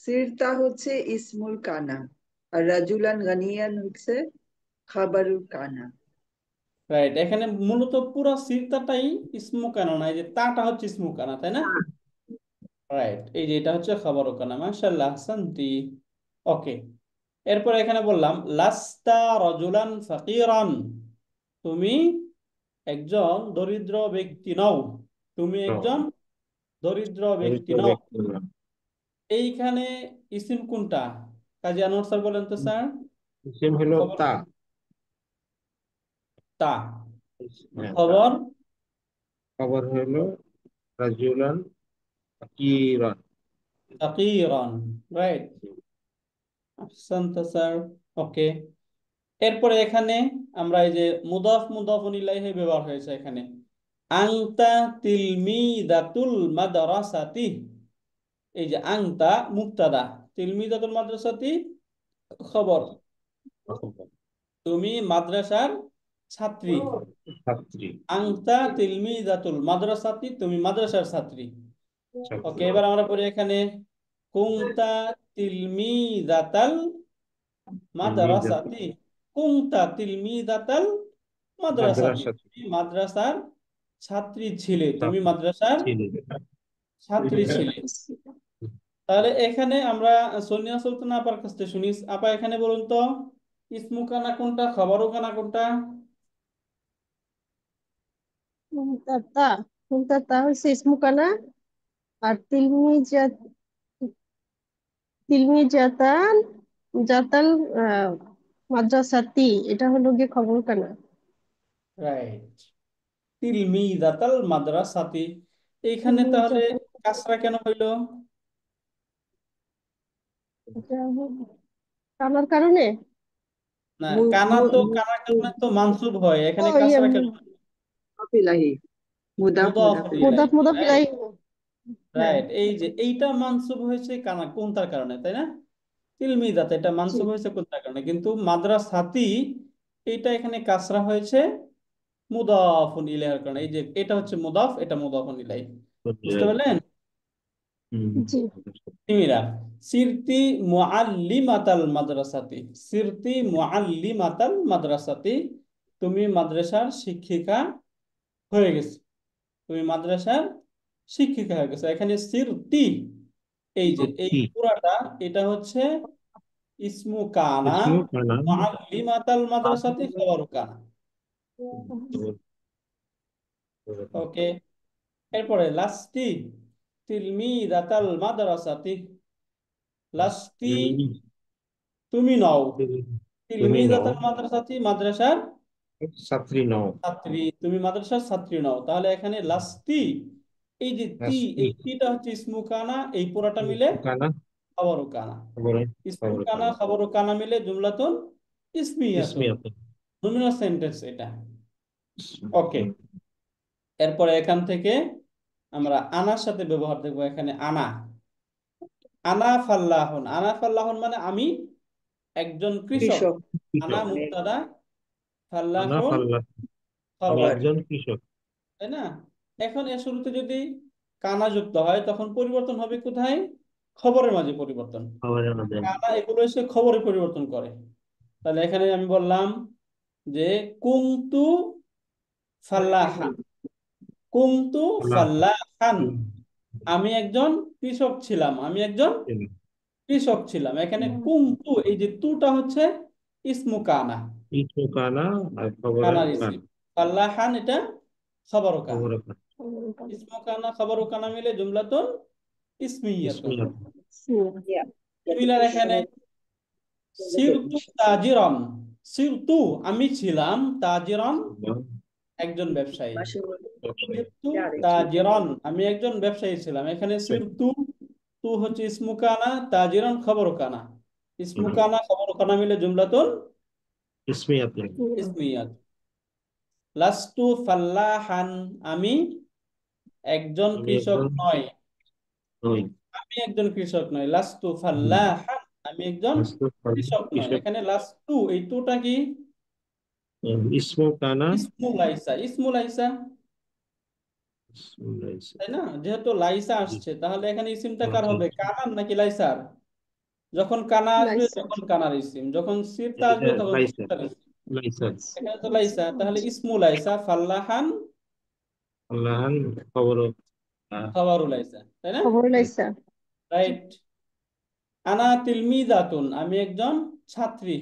সিরতা হচ্ছে ইসমুল কানা, আর রাজুলান গানিয়ান হচ্ছে খাবারুল কানা। রাইট, এখানে মূলত পুরো সিরতাটাই ইসমু কানা না, এই যে তাটা হচ্ছে ইসমু কানা, তাই না? রাইট, এই যে এটা হচ্ছে খবর ও কানা। মাশাআল্লাহ, আহসানতি। ওকে, এরপর এখানে বললাম লাস্তা রজুলান ফাকিরান, তুমি একজন দরিদ্র ব্যক্তি নও, তুমি একজন দরিদ্র ব্যক্তি দরিদ্র নও। ব্যক্তি না। এইখানে ইসিম কোনটা? কাজী আনোয়ার স্যার বলেন তো স্যার। ইসিম হলো খবর তা। তা, হ্যাঁ, তা। খবর খবর হলো রাজুলান ফাকিরান। ফাকিরান। Right, আহসান্ত sir. ওকে, এরপরে এখানে আমরা এই যে মুদাফ মুদাফুন ইলাইহি ব্যবহার হয়েছে এখানে। আনতা তিলমিদাতুল মাদ্রাসাতি, এই যে আনতা মুবতাদা, তিলমিদাতুল মাদ্রাসাতি খবর, তুমি মাদ্রাসার ছাত্রী। ছাত্রী। আনতা তিলমিদাতুল মাদ্রাসাতি, তুমি মাদ্রাসার ছাত্রী। ওকে, ছাত্রী। এবার আমরা পড়ি এখানে কুনতা তিলমিদাতাল তিলমিজাত মাদ্রাসাতি, কুনতা তিলমিদাতাল মাদ্রাসাতি, মাদ্রাসা তুমি মাদ্রাসার ছাত্রী ছিলে, তুমি ছাত্রী মাদ্রাসার ছিলেন। ছাত্রী ছিলে। তাহলে এখানে আমরা সোনিয়া সুলতানা আপার কাছ থেকে শুনি। আপা এখানে বলুন তো, ইসমু কানা কোনটা, খবরও কানা কোনটা? তা তা হচ্ছে ইসমু কানা, আর তিলমি জাতাল জাতাল আহ মাদ্রাসাতি, এটা হলো গিয়ে খবর কানা। রাইট, তিলমিদাতাল মাদ্রাসাতি। এইখানে তিলমি তাহলে জাতাল, কাসরা কেন হইলো? এটা হলো কানার কারণে। না, মু- কানা মু- তো মু- কানার কারণে তো মানসুব হয়, ও এখানে ইয়ে কাসরা কেন? মুদাফ ইলাহি, মুদাফ মুদাফ মুদাফ ইলাহি। মুদাফ ইলাইহি, মুদাফ রাইট। ইলাইহি। হ্যাঁ, রাইট, এই যে এইটা মানসুব হয়েছে কানা কোনটার কারণে, তাই না? তিলমিদাত, এটা জি। মানসুব হয়েছে কোনটার কারণে? কিন্তু মাদ্রাসাতি, এইটা এখানে কাসরা হয়েছে মুদাফুন ইলাইহির কারণে। এই যে এটা হচ্ছে মুদাফ, এটা মুদাফুন ইলাইহি। বুঝতে পারলেন? জি। তিমিরা সিরতি মুআল্লিমাতাল মাদ্রাসাতি, সিরতি মুআল্লিমাতাল মাদ্রাসাতি, তুমি মাদ্রাসার শিক্ষিকা হয়ে গেছো, তুমি মাদ্রাসার শিক্ষিকা হয়ে গেছো। এখানে সিরতি, এই যে এই সত্যি। পুরাটা, এটা হচ্ছে ইসমু কানা, ইসমু কানা। মুআল্লিমাতাল মাদ্রাসাতি খবর কানা। ওকে, এরপরে লাস্তি তিলমিদাতাল মাদ্রাসাতি, লাস্তি তুমি নও, তুমি নও তিলমিদাতাল মাদ্রাসাতি মাদ্রাসার ছাত্রী নও। ছাত্রী, তুমি মাদ্রাসার ছাত্রী নও। তাহলে এখানে লাস্তি, এই যে তি, রাস্তি এই তিটা হচ্ছে ইসমু কানা, এই পুরাটা মিলে কানা খবর কানা। খবরে ইসমু খবর কানা কানা খবর কানা মিলে জুমলাতুন ইসমিয়াতুন, ইসমিয়াত। নমিনাল সেন্টেন্স এটা। ওকে, এরপরে এখান থেকে আমরা আনার সাথে ব্যবহার দেখবো। এখানে আনা, আনা ফাল্লাহুন, আনা ফাল্লাহুন মানে আমি একজন কৃষক। কৃষক। আনা কৃষক। মুবতাদা, আনা ফাল্লাহুন ফাল্লাহ, আমি খবর, খবর। একজন কৃষক। তাই না? এখন এর শুরুতে যদি কানা যুক্ত হয় তখন পরিবর্তন হবে কোথায়? খবরের মাঝে পরিবর্তন। খবরের মধ্যে। কানা এগুলো এসে খবরে পরিবর্তন করে। তাহলে এখানে আমি বললাম যে কুনতু ফাল্লাহান, কুনতু ফাল্লাহ। ফাল্লাহান, আমি একজন কৃষক ছিলাম, আমি একজন কৃষক ছিলাম। এখানে কুনতু, এই যে তুটা হচ্ছে ইসমু কানা, ইসমু কানা আর খবরের কানার কান। ইসিম। ফাল্লাহান এটা খবর কানা, খবরের কান। ইসমু কানা খবর কানা মিলে জুমলাতুন ইসমিয়াতুন। ইসমিয়াত। ইয়া। সিমিলার এখানে সিরতু তাজিরান, সিরতু আমি ছিলাম, তাজিরান একজন ব্যবসায়ী, সিরতু তাজিরান আমি একজন ব্যবসায়ী ছিলাম। এখানে সিরতু, তু হচ্ছে ইসমু কানা, তাজিরান খবর কানা, ইসমু কানা খবর কানা মিলে জুমলাতুন ইসমিয়াত। ইসমিয়াত। লাস্তু ফাল্লাহান, আমি একজন আমি কৃষক একজন নই। নই। আমি একজন কৃষক নই, লাস্তু হুম। ফাল্লাহান, আমি একজন কৃষক নই। কৃষক। এখানে লাস্তু, এই তুটা কি? ইসমু কানা। ইসমু লাইসা, ইসমু লাইসা, ইসমু লাইসা। তাই না? যেহেতু লাইসা জি। আসছে, তাহলে এখানে ইসিমটা কার আচ্ছা হবে, কানার নাকি লাইসার? যখন কানা আসবে লাইসা। তখন কানার ইসিম, যখন সিরতা এটা আসবে তখন লাইসা। সিরতার ইসিম। লাইসা। এখানে তো লাইসা, তাহলে ইসমু লাইসা ফাল্লাহান আল্লাহান খবর। খাবারু লাইসা, তাই না? খবর লাইসা। রাইট। আনা তিলমিজাতুন, আমি একজন ছাত্রী।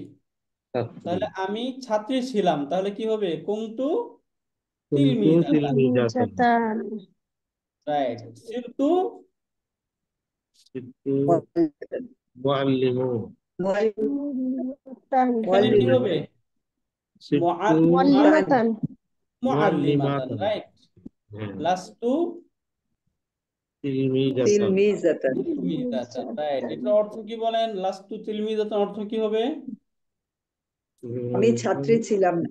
ছাত্রী। তাহলে আমি ছাত্রী ছিলাম, তাহলে কি হবে, কুনতু কুনতু তিলমিজাতান। তিলমিজাতান। জাতান। রাইট। সিরতু সিরতু মুআল্লিমু। তান। এখানে কি হবে, সিরতু মুআল্লিমাতান। মুআল্লিমাতান। মুআল্লিমাতান। রাইট। হ্যাঁ। লাস্তু তিলমিজাতান। তিলমিজাতান। তিলমিজাতান। রাইট। এটার অর্থ কি বলেন, লাস্তু তিলমিজাতান অর্থ কি হবে? আমি ছাত্রী ছিলাম না।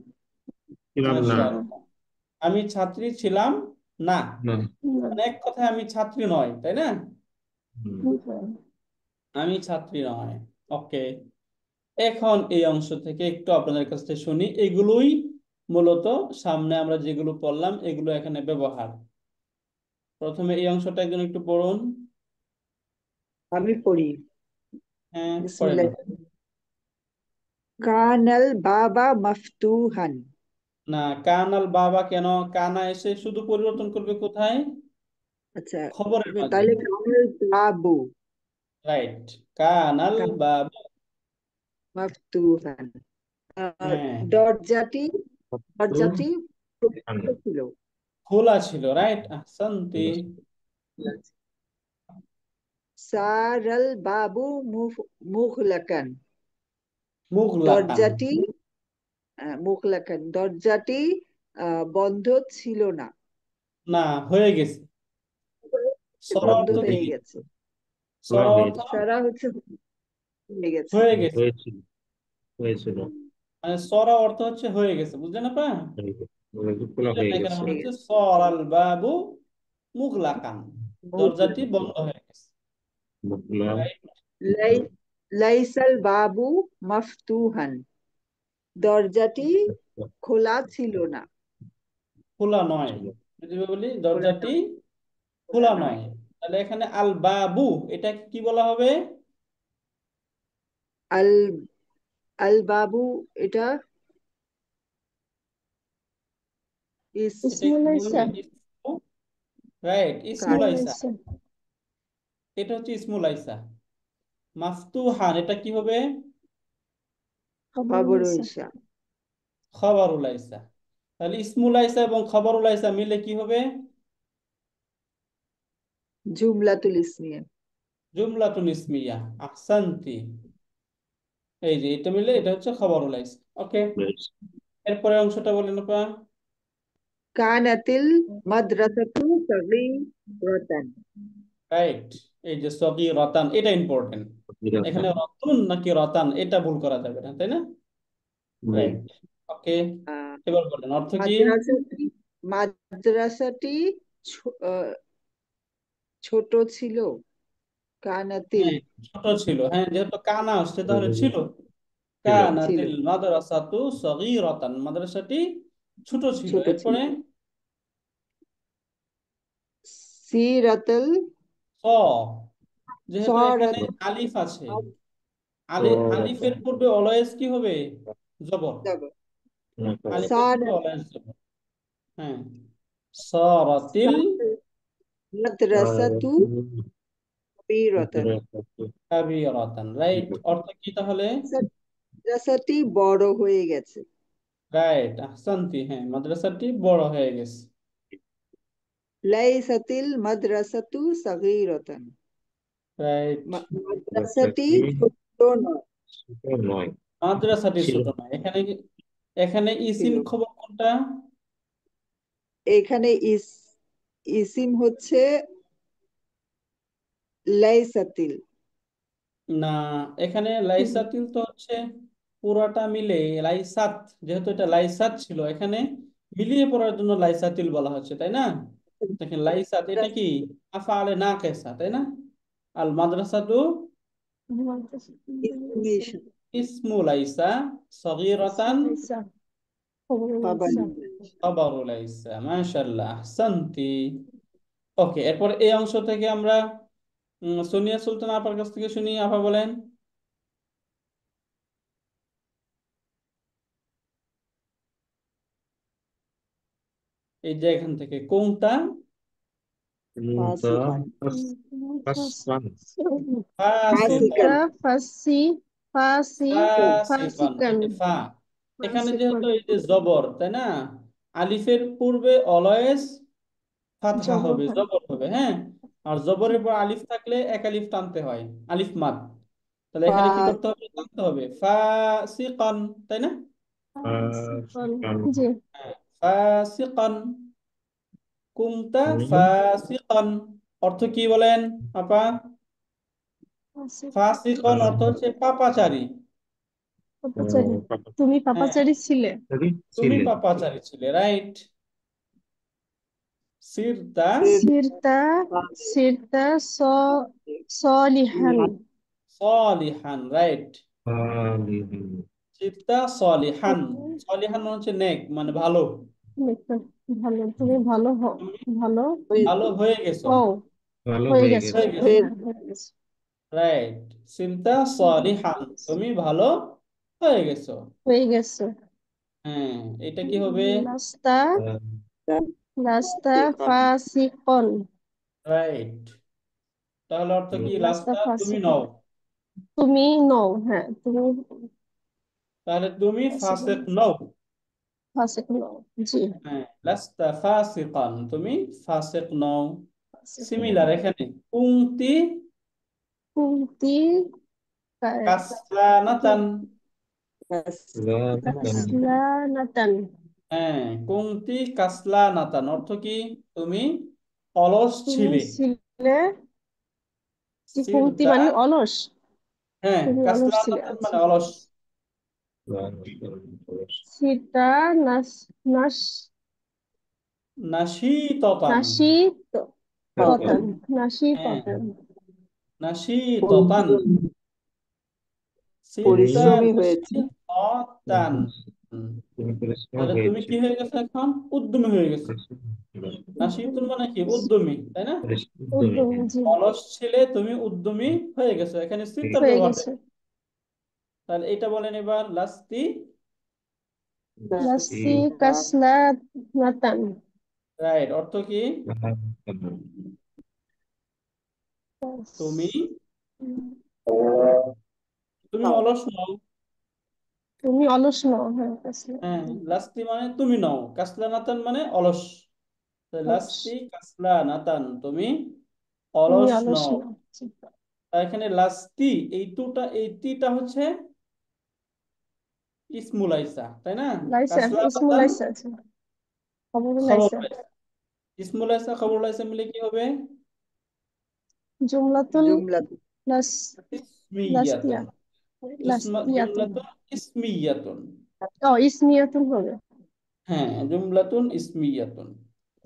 ছিলাম না। মাশাআল্লাহ, আমি ছাত্রী ছিলাম না। না। মানে এক কথায় আমি ছাত্রী নয়, তাই না? হুম। আমি ছাত্রী নয়। ওকে, এখন এই অংশ থেকে একটু আপনাদের কাছ থেকে শুনি, এগুলোই মূলত সামনে আমরা যেগুলো পড়লাম এগুলো এখানে ব্যবহার। প্রথমে এই অংশটা একজন একটু পড়ুন। আমি পড়ি। হ্যাঁ, পড়েন বিসমিল্লাহ। আপনি। কানাল বাবা মাফতুহান। না, কানাল বাবা কেন, কানা এসে শুধু পরিবর্তন করবে কোথায়, আচ্ছা, খবরের মাঝে। তাহলে কানাল বাবু রাইট, কানাল বাবা। মাফতুহান। হ্যাঁ, দরজাটি তো দরজাটি আন। প্রকৃত ছিল। খোলা ছিল। রাইট, আহসানতি। সারাল বাবু মুগলাকান। মুগলাকান, দরজাটি মুগলাকান, দরজাটি বন্ধ ছিল না। না, হয়ে গেছে। সরা বন্ধ অর্থ কি? হয়ে গেছে। খোলা সরা অর্থ হয়েছে। সারা হচ্ছে হয়ে গেছে। হয়ে গেছে। হয়েছিল। হয়েছিল। মানে সরা অর্থ হচ্ছে হয়ে গেছে, বুঝলেন আপা? খোলা এই জন্য হয়ে এখানে গেছে। বলা হয়ে হচ্ছে গেছে। সরাল বাবু মুগলাকান, দরজাটি বন্ধ হয়ে গেছে। মুগলাম। রাইট। লাইসাল বাবু মাফতুহান। দরজাটি খোলা ছিল না। খোলা নয়, যদি বলি খোলা দরজাটি নয়। খোলা খোলা নয়। নয়, তাহলে এখানে আল বাবু এটা কি বলা হবে? আল আল বাবু, এটা ইস এটা ইসমুল কি লাইসা। বলবে, ইসমু। রাইট, ইসমুল কান। ইসমুল আইসা। লাইসা। এটা হচ্ছে ইসমুল আইসা। মাফতুহান এটা কি হবে? খবর খবর লাইসা। ঈশা। খবরুল আইসা। তাহলে ইসমুল আইসা এবং খবরুল আইসা মিলে কি হবে? জুমলাতুল ইসমিয়া। জুমলাতুন ইসমিয়া। আহসানতি। এই যে এটা মিলে এটা হচ্ছে খবরুল আইসা। ওকে, এরপরে অংশটা বলেন আপা। কানাতিল মাদ্রাসাতু সগীরাতান। রাইট, এই যে সগীরাতান এটা ইম্পর্টেন্ট। এখানে রতন নাকি রতান এটা ভুল করা যাবে না, তাই না? রাইট। ওকে, আহ, এবার বলেন অর্থ কি? মাদ্রাসাটি মাদ্রাসাটি ছোট ছিল। কানাতিল হ্যাঁ, ছোট ছিল। হ্যাঁ, যেহেতু কানা আসছে তাহলে ছিল। ছিল। ছিল, কানাতিল মাদ্রাসাতু সগীরাতান, মাদ্রাসাটি ছোট ছিল। ছোট ছিল। এরপরে সিরাতাল স, যেহেতু এখানে সরাত আলিফ আছে, আলিফের পূর্বে অলয়েজ কি হবে, জবর। আলিফের সার পূর্বে অলয়েজ জবর। হ্যাঁ, সরাতিল মাদ্রাসাতু কবিরাতান। কাবীরাতান। রাইট, অর্থ কি তাহলে? মাদ্রাসাটি বড় হয়ে গেছে। রাইট, আহসানতি। হ্যাঁ, মাদ্রাসাটি বড় হয়ে গেছে। লাইসাতিল মাদ্রাসাতু সগীরাতান। রাইট, মাদ্রাসাটি ছোট নয়। নয়। মাদ্রাসাটি ছিল। ছোট নয়। এখানে এখানে ছিল। ইসিম খবর কোনটা? এখানে ইসিম হচ্ছে লাইসাতিল। না, এখানে লাইসাতিল তো হচ্ছে পুরাটা মিলে লাইসাত, যেহেতু এটা লাইসাত ছিল, এখানে মিলিয়ে পড়ার জন্য লাইসাতিল বলা হচ্ছে, তাই না? দেখেন লাইসাত এটা কি আফআলে নাকিসা, তাই না? আল মাদ্রাসাতু ইংলিশ ইসমু লাইসা, সগীরাতান লাইসা, খবর খাবার লাইসা। খাবারু লাইসা। মাশাআল্লাহ, আহসানতি। ওকে, এরপর এই অংশ থেকে আমরা সোনিয়া সুলতান আপার কাছ থেকে শুনি। আপা বলেন। এই যে এখান থেকে কোনটা কুনতা ফাসিকান ফাসকান ফাসিকন, ফাসিকা, ফাসি, ফাসি, ফাসিকন ফাসিকান, এই যে ফা, এখানে ফাসিকন, যেহেতু এই যে জবর, তাই না? আলিফের পূর্বে অলয়েজ ফাতহা জবর হবে, হয়। জবর হবে, হ্যাঁ। আর জবরের পর আলিফ থাকলে এক আলিফ টানতে হয়, আলিফ মাদ। তাহলে এখানে কি করতে হবে? টানতে হবে ফাসিকন, তাই না? ফাসিকন, ফাসকান জি, হ্যাঁ, ফাসিকন। কুমতা হুম ফাসিকন অর্থ কি বলেন আপা? ফাসিকন, ফাসিকন অর্থ হচ্ছে পাপাচারী। পাপাচারী। পাপা তুমি হ্যাঁ, পাপাচারী ছিলে। তুমি ছিলেন পাপাচারী ছিলে, রাইট। সিরতা সিরতা, সিরতা, স, সলিহান, সলিহান, রাইট। সালিহিন সিরতা সলিহান, সলিহান মানে হচ্ছে নেক, মানে ভালো। ভালো, তুমি ভালো হও, তুমি ভালো ভালো হয়ে গেছো, হও, ভালো হয়ে হয়ে গেছো, হয়ে গেছে। গেছো, হ্যাঁ, হয়ে গেছো। রাইট। সিরতা সলিহান, তুমি ভালো হয়ে গেছো। হয়ে গেছো। হ্যাঁ, এটা কি হবে? লাস্তা, আহ, লাস্তা ফাসিকন, রাইট। তাহলে অর্থ কি? লাস্তা লাস্তা তুমি ফাসিকন, নও, তুমি নও, হ্যাঁ তুমি তাহলে তুমি ফাসিকন, ফাসিক নও। ফাসিক নও, জি, হ্যাঁ, লাস্তা ফাসিকান, তুমি ফাসিক নও। ফাসিক নও। সিমিলার এখানে কুনতি কুন্তি, কা- কি, কাসলানাতান। লাতান কাসলানাতান, হ্যাঁ, কুনতি কাসলানাতান অর্থ কি? তুমি অলস তুমি ছিলে। ছিলে, কি কুন্তি সিরতা, মানে অলস, হ্যাঁ, তুমি অলস ছিলে, কাসলানাতান আচ্ছা। মানে অলস। সীতা, নাস, নাস, নাশীততান, নাসি, ততান, নাসি হ্যাঁ, ততান, নাশীততান। সিরতা পরিশ্রমী হয়েছে নাশীততান, তুমি পরিশ্রম তাহলে তুমি হয়েছে। কি হয়ে গেছো এখন? উদ্যমী হয়ে গেছো। নাশীতুন মানে কি? উদ্যমী, তাই না? উদ্যম, জি, অলস ছিলে, তুমি উদ্যমী হয়ে গেছো, এখানে সিরতার হয়ে ব্যবহার গেছে। দেখো। তাহলে এটা বলেন এবার, লাস্তি। লাসি কাসলানাতান, রাইট, অর্থ কি? তুমি তুমি অলস নও। তুমি অলস নও, হ্যাঁ হ্যাঁ, লাস্তি মানে তুমি নও, কাসলা নাতান মানে অলস। তো অলস, লাস্তি কাসলা নাতান, তুমি তুমি অলস অলস নও। নও, জি। আর এখানে লাস্তি, এই তিটা হচ্ছে ইসমুলাইসা, তাই না? লাইসা, কাসলা ইসমু নাতান লাইসা আছে, খবর খবর লাইসা, লাইসা, ইসমুলাইসা খবর লাইসা মিলে কি হবে? জুমলাতুল জুমলা লাস, লাস্তিয়া, ইসমিয়াতুন। লাস্তিয়াতুন, জুমলাতুন ইসমিয়াতুন। ও ইসমিয়াতুন হবে, হ্যাঁ, জুমলাতুন ইসমিয়াতুন।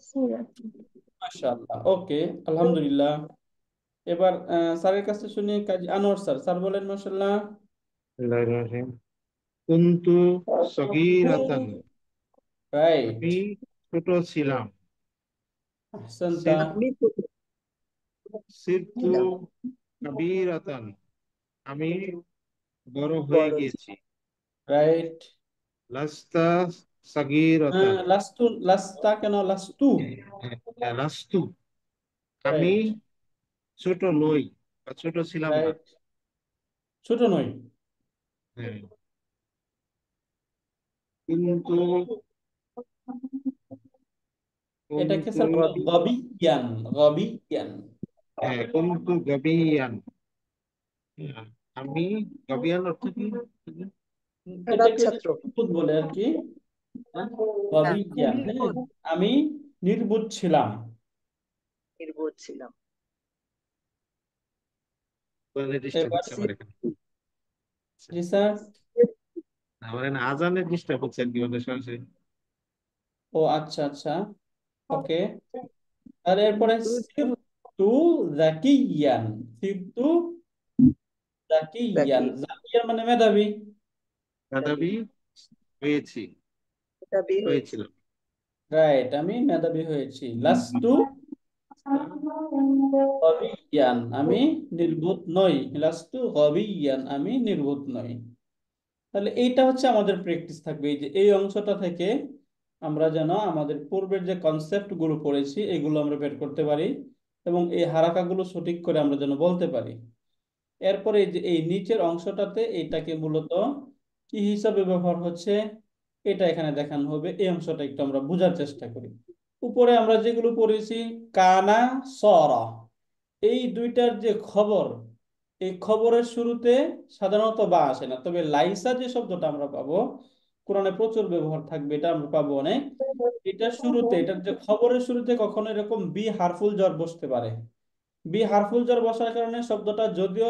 ইসমিয়াতুন। মাশাআল্লাহ, ওকে, আলহামদুলিল্লাহ। এবার স্যারের কাছে শুনি, কাজী আনোয়ার স্যার। স্যার বলেন। মাশাআল্লাহ। কুন্তু সগীরাতান রাইট, আমি ছোট ছিলাম। আহসানতা। সির আমি ছোট সিরতু ছিলাম কাবীরাতান আমি বড় হয়ে বড় গিয়েছি। রাইট। লাস্তা সাগীরাতান লাস্তু, লাস্তা কেন? লাস্তু। লাস্তু আমি রাইট, ছোট নই বা ছোট ছিলাম না। রাইট, ছোট নই। হ্যাঁ, কিন্তু এটাকে কিন্তু স্যার বলে গবিয়ান, গবিয়ান। কিন্তু গবিয়ান আমি গবিয়ান অর্থ কি? খারাপ এটাকে যে ছাত্র নির্বোধ বলে আর কি। হ্যাঁ, হ্যাঁ গবিয়ান, হ্যাঁ। নির্বোধ আমি নির্বোধ ছিলাম। নির্বোধ ছিলাম ডিস্টার্ব এবার হচ্ছে আমার এখানে। জি স্যার। আমার এখানে আজানের ডিস্টার্ব হচ্ছে আর কি, মানে সরাসরি ও আচ্ছা আচ্ছা, ওকে। আর এরপরে সিরতু জাকিয়ান, সিরতু জাকিয়ান, জাকি জাকিয়ান মানে মেধাবী। মেধাবী হয়েছি, তবে হয়েছে। হয়েছিলাম। রাইট, আমি মেধাবী হয়েছি। লাস্তু গবিয়ান, আমি নির্বোধ নই। লাস্তু গবিয়ান, আমি নির্বোধ নই। তাহলে এইটা হচ্ছে আমাদের প্র্যাকটিস থাকবে, এই যে এই অংশটা থেকে আমরা যেন আমাদের পূর্বের যে কনসেপ্ট গুলো পড়েছি এগুলো আমরা বের করতে পারি, এবং এই হারাকাগুলো সঠিক করে আমরা যেন বলতে পারি। এরপরে এই যে এই নিচের অংশটাতে এটাকে মূলত কি হিসাবে ব্যবহার হচ্ছে এটা এখানে দেখানো হবে, এই অংশটা একটু আমরা বোঝার চেষ্টা করি। উপরে আমরা যেগুলো পড়েছি, কানা, সরা, এই দুইটার যে খবর, এই খবরের শুরুতে সাধারণত বা আসে না, তবে লাইসা যে শব্দটা আমরা পাবো, কোরআনে প্রচুর ব্যবহার থাকবে, এটা আমরা পাবো অনেক। এটা শুরুতে, এটার যে খবরের শুরুতে কখনো এরকম বি হারফুল জ্বর বসতে পারে। বি হারফুল জ্বর বসার কারণে শব্দটা যদিও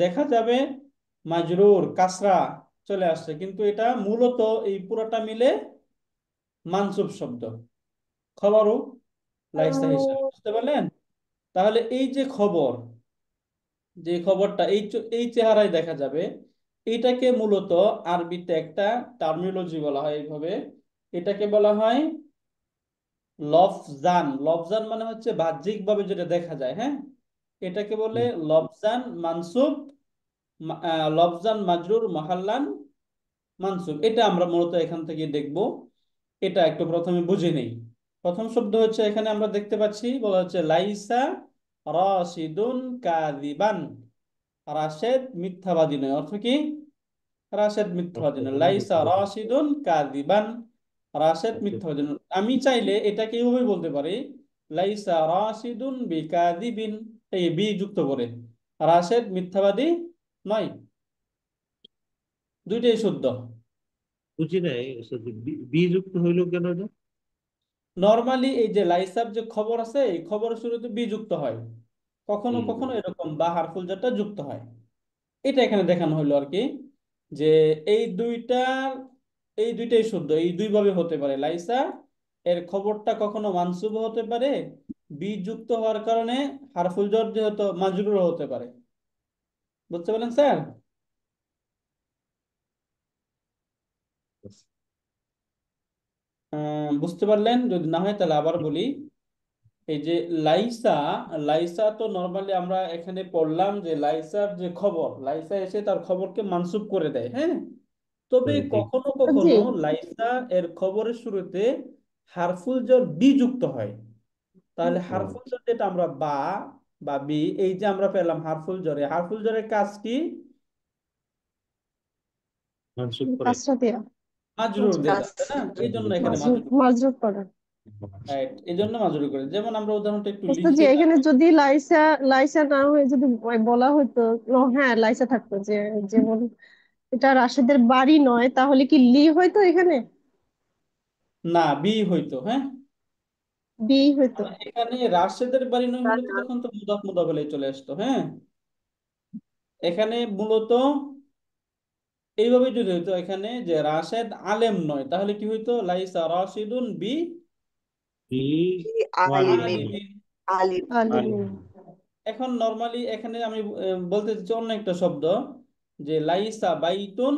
দেখা যাবে মাজরুর কাসরা চলে আসছে, কিন্তু এটা মূলত এই পুরোটা মিলে মানসুব শব্দ, খবরও লাইসা হিসাবে, বুঝতে পারলেন? তাহলে এই যে খবর, যে খবরটা এই চেহারায় দেখা যাবে, এটাকে মূলত আরবিতে একটা টার্মিনোলজি বলা হয় এইভাবে, এটাকে বলা হয় লফজান। লফজান মানে হচ্ছে বাহ্যিক ভাবে যেটা দেখা যায়, হ্যাঁ, এটাকে বলে হুম। লফজান মানসুব, লফজান মাজরুর মাহাল্লান মানসুব। এটা আমরা মূলত এখান থেকে দেখব। এটা একটু প্রথমে বুঝে নেই। প্রথম শব্দ হচ্ছে এখানে আমরা দেখতে পাচ্ছি, বলা হচ্ছে লাইসা রাশিদুন কাযিবান, রাশেদ মিথ্যাবাদী নয়। অর্থ কি? রাশেদ মিথ্যাবাদী নয়। লাইসা রাশিদুন কাযিবান, রাশেদ মিথ্যাবাদী নয়। আমি চাইলে এটাকে এইভাবে বলতে পারি, লাইসা রাশিদুন বিকাযিবিন, এই বি যুক্ত করে, রাশেদ মিথ্যাবাদী নয়। দুইটাই শুদ্ধ। বুঝি নাই, বি যুক্ত হইলো কেন এটা? নরমালি এই যে লাইসার যে খবর আছে, এই খবরের শুরুতে বি যুক্ত হয়, কখনো হুম। কখনো এরকম বা হারফুল জারটা যুক্ত হয়। এটা এখানে দেখানো হলো আর কি, যে এই দুইটার, এই দুইটাই শুদ্ধ, এই দুইভাবে হতে পারে। লাইসা এর খবরটা কখনো মানসুব হতে পারে, বি যুক্ত হওয়ার কারণে হারফুল জর যেহেতু মাজরুর হতে পারে। বুঝতে পারলেন স্যার? বুঝতে পারলেন? যদি না হয় তাহলে আবার বলি। এই যে লাইসা, লাইসা তো নরমালি আমরা এখানে পড়লাম যে লাইসার যে খবর, লাইসা এসে তার খবরকে মানসুব করে দেয়, হ্যাঁ। তবে জি। কখনো জি। কখনো লাইসা এর খবরের শুরুতে হারফুল জর বি যুক্ত হয়। তাহলে ও, হারফুল জর যেটা আমরা বা বা বি, এই যে আমরা পেলাম হারফুল জরে, হারফুল জরের কাজ কি? মানসুখ করে। কাজটা দেয়া। মাজরুর আচ্ছা। দিয়ে কাজ দাও, তাই না? এই জন্য এখানে মাজরুর মাজরুর। মাজরুর করা। রাইট, এই জন্য মাজরুর করে। যেমন আমরা উদাহরণটা একটু বুঝতো যে লিখে এখানে যদি লাইসা লাইসা না হয়ে যদি বলা হতো, হ্যাঁ লাইসা থাকতো, যে যেমন এটা রাশেদের বাড়ি নয়, তাহলে কি লি হয়তো এখানে? না, বি হইতো, হ্যাঁ। বি হয়তো। মানে এখানে রাশেদের বাড়ি নয় না, হলে তো না, তখন তো মুদাফ মুদাফ বলে চলে আসতো, হ্যাঁ। এখানে মূলত এইভাবে যদি হইতো এখানে যে রাশেদ আলেম নয়, তাহলে কি হইতো? লাইসা রাশিদুন বি বি কি আলিমিন, আলিমিন। আলিম। আলিমিন। এখন নরমালি এখানে আমি বলতে চাচ্ছি অন্য একটা শব্দ, যে লাইসা বাইতুন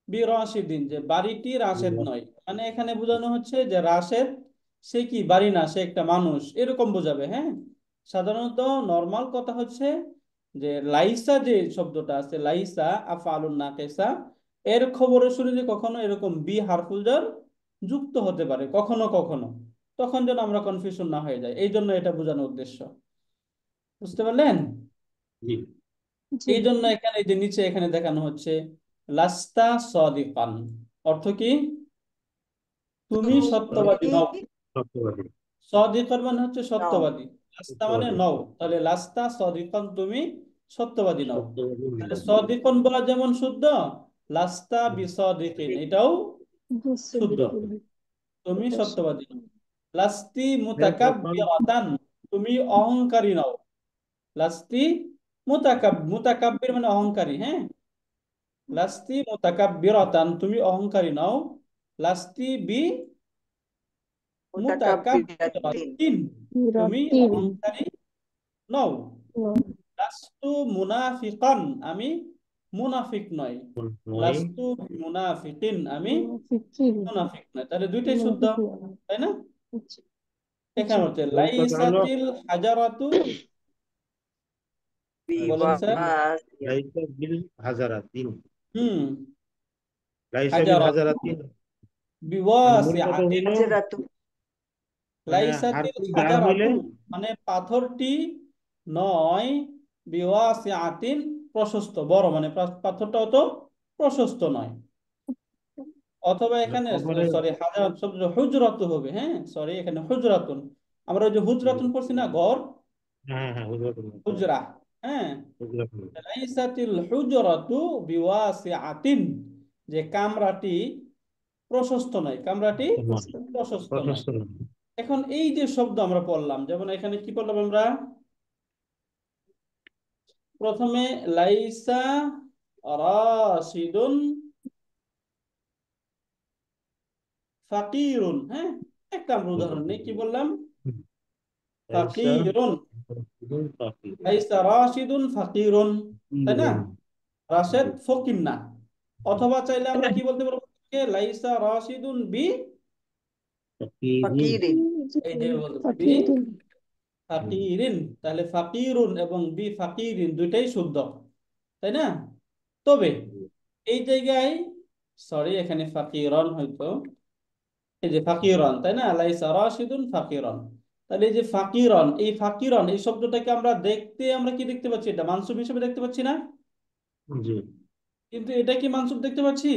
বি রাশিদিন, যে বাড়িটি রাশেদ নয়, মানে এখানে বোঝানো হচ্ছে যে রাশেদ সে কি বাড়ি না, সে একটা মানুষ, এরকম বোঝাবে, হ্যাঁ। সাধারণত নর্মাল কথা হচ্ছে যে লাইসা যে শব্দটা আছে, লাইসা আফআলুন নাকিসা, এর খবরের শুরুতে কখনো এরকম বি হারফুল জার যুক্ত হতে পারে কখনো কখনো, তখন যেন আমরা কনফিউশন না হয়ে যায়, এই জন্য এটা বোঝানোর উদ্দেশ্য। বুঝতে পারলেন? জি। জি। এই জন্য এখানে এই যে নিচে এখানে দেখানো হচ্ছে লাস্তা সাদিকান, অর্থ কি? তুমি সত্যবাদী তুমি নও। সত্যবাদী। সাদিকান মানে হচ্ছে নও। সত্যবাদী, লাস্তা মানে সত্যবাদী। নও, তাহলে লাস্তা সাদিকান, তুমি সত্যবাদী নও। সত্যবাদী তাহলে নও। সাদিকান বলা যেমন শুদ্ধ, লাস্তা বিসাদিকিন এটাও শুদ্ধ, তুমি সত্যবাদী নও। লাস্তি হ্যাঁ, যখন মুতাকাব্বিরাতান, তুমি অহংকারী নও। লাস্তি মুতাকাব্বির মানে অহংকারী, হ্যাঁ। লাস্তি মুতাকাব্বিরাতান, তুমি অহংকারী নও। লাস্তি বি মুতাকাব্বিরাতিন। মুতাকাব্বিরাতিন, তুমি বিরাটিন অহংকারী নও। লাস্তু মুনাফিকান, আমি মুনাফিক নই। নয়। লাস্তু মুনাফিকিন, আমি ফিকির মুনাফিক নই। তাহলে দুইটাই শুদ্ধ, মুনাফিক না। তাই না? আচ্ছা আচ্ছা এখানে হচ্ছে মূল কথা হলো লাইসাতিল হাজারাতু, বলেন স্যার। লাইসা বিল হাজারাতিন। হুম, লাইসা বিল হাজারাতু হাজারাতিন মানে মূল কথা বিওয়াসিআতিন। হইলো হাজরাতু। মানে লাইসাতিল হারফুল জার হইলে হাজারাতু মানে পাথরটি নয়, বিওয়াসিআতিন প্রশস্ত, বড়, মানে পাথরটা অত প্রশস্ত নয়। অথবা মানে এখানে খবরে। সরি, হাজারাত শব্দ হুজরাতু হবে। হ্যাঁ সরি, এখানে হুজরাতুন, আমরা ওই যে হুজরাতুন পড়ছি না, ঘর, হ্যাঁ হ্যাঁ হুজরাতুল। হুজরা। হ্যাঁ, হুজরাতুল। লাইসাতিল হুজরাতু বিওয়াসিআতিন, যে কামরাটি প্রশস্ত নয়, কামরাটি প্রশস্ত নয়। প্রশস্ত নয়। এখন এই যে শব্দ আমরা পড়লাম, যেমন এখানে কি পড়লাম আমরা, প্রথমে লাইসা রাশিদুন ফাকিরুন। হ্যাঁ, একটা আমরা উদাহরণ নেই, কি বললাম, লাইসা ফাকিরুন। বিল ফাকির। লাইসা রাশিদুন ফাকিরুন, তাই না? রাশেদ ফকির না। অথবা চাইলে আমরা কি বলতে পারবো, লাইসা রাশিদুন বি, ফাকিরিন। ফাকিরিন। এই যে বলতে পারবো বি ফাকিরিন ফাকিরিন। তাহলে ফাকিরুন এবং বি ফাকিরিন দুইটাই শুদ্ধ, তাই না? তবে এই জায়গায়, সরি, এখানে ফাকিরন হয়তো, এই যে ফাকিরন, তাই না, লাইসা রাশিদুন ফাকিরন। তাহলে এই যে ফাকিরন, এই ফাকিরন এই শব্দটাকে আমরা দেখতে, আমরা কি দেখতে পাচ্ছি, এটা মানসুব হিসেবে দেখতে পাচ্ছি না? জি। কিন্তু এটা কি মানসুব দেখতে পাচ্ছি?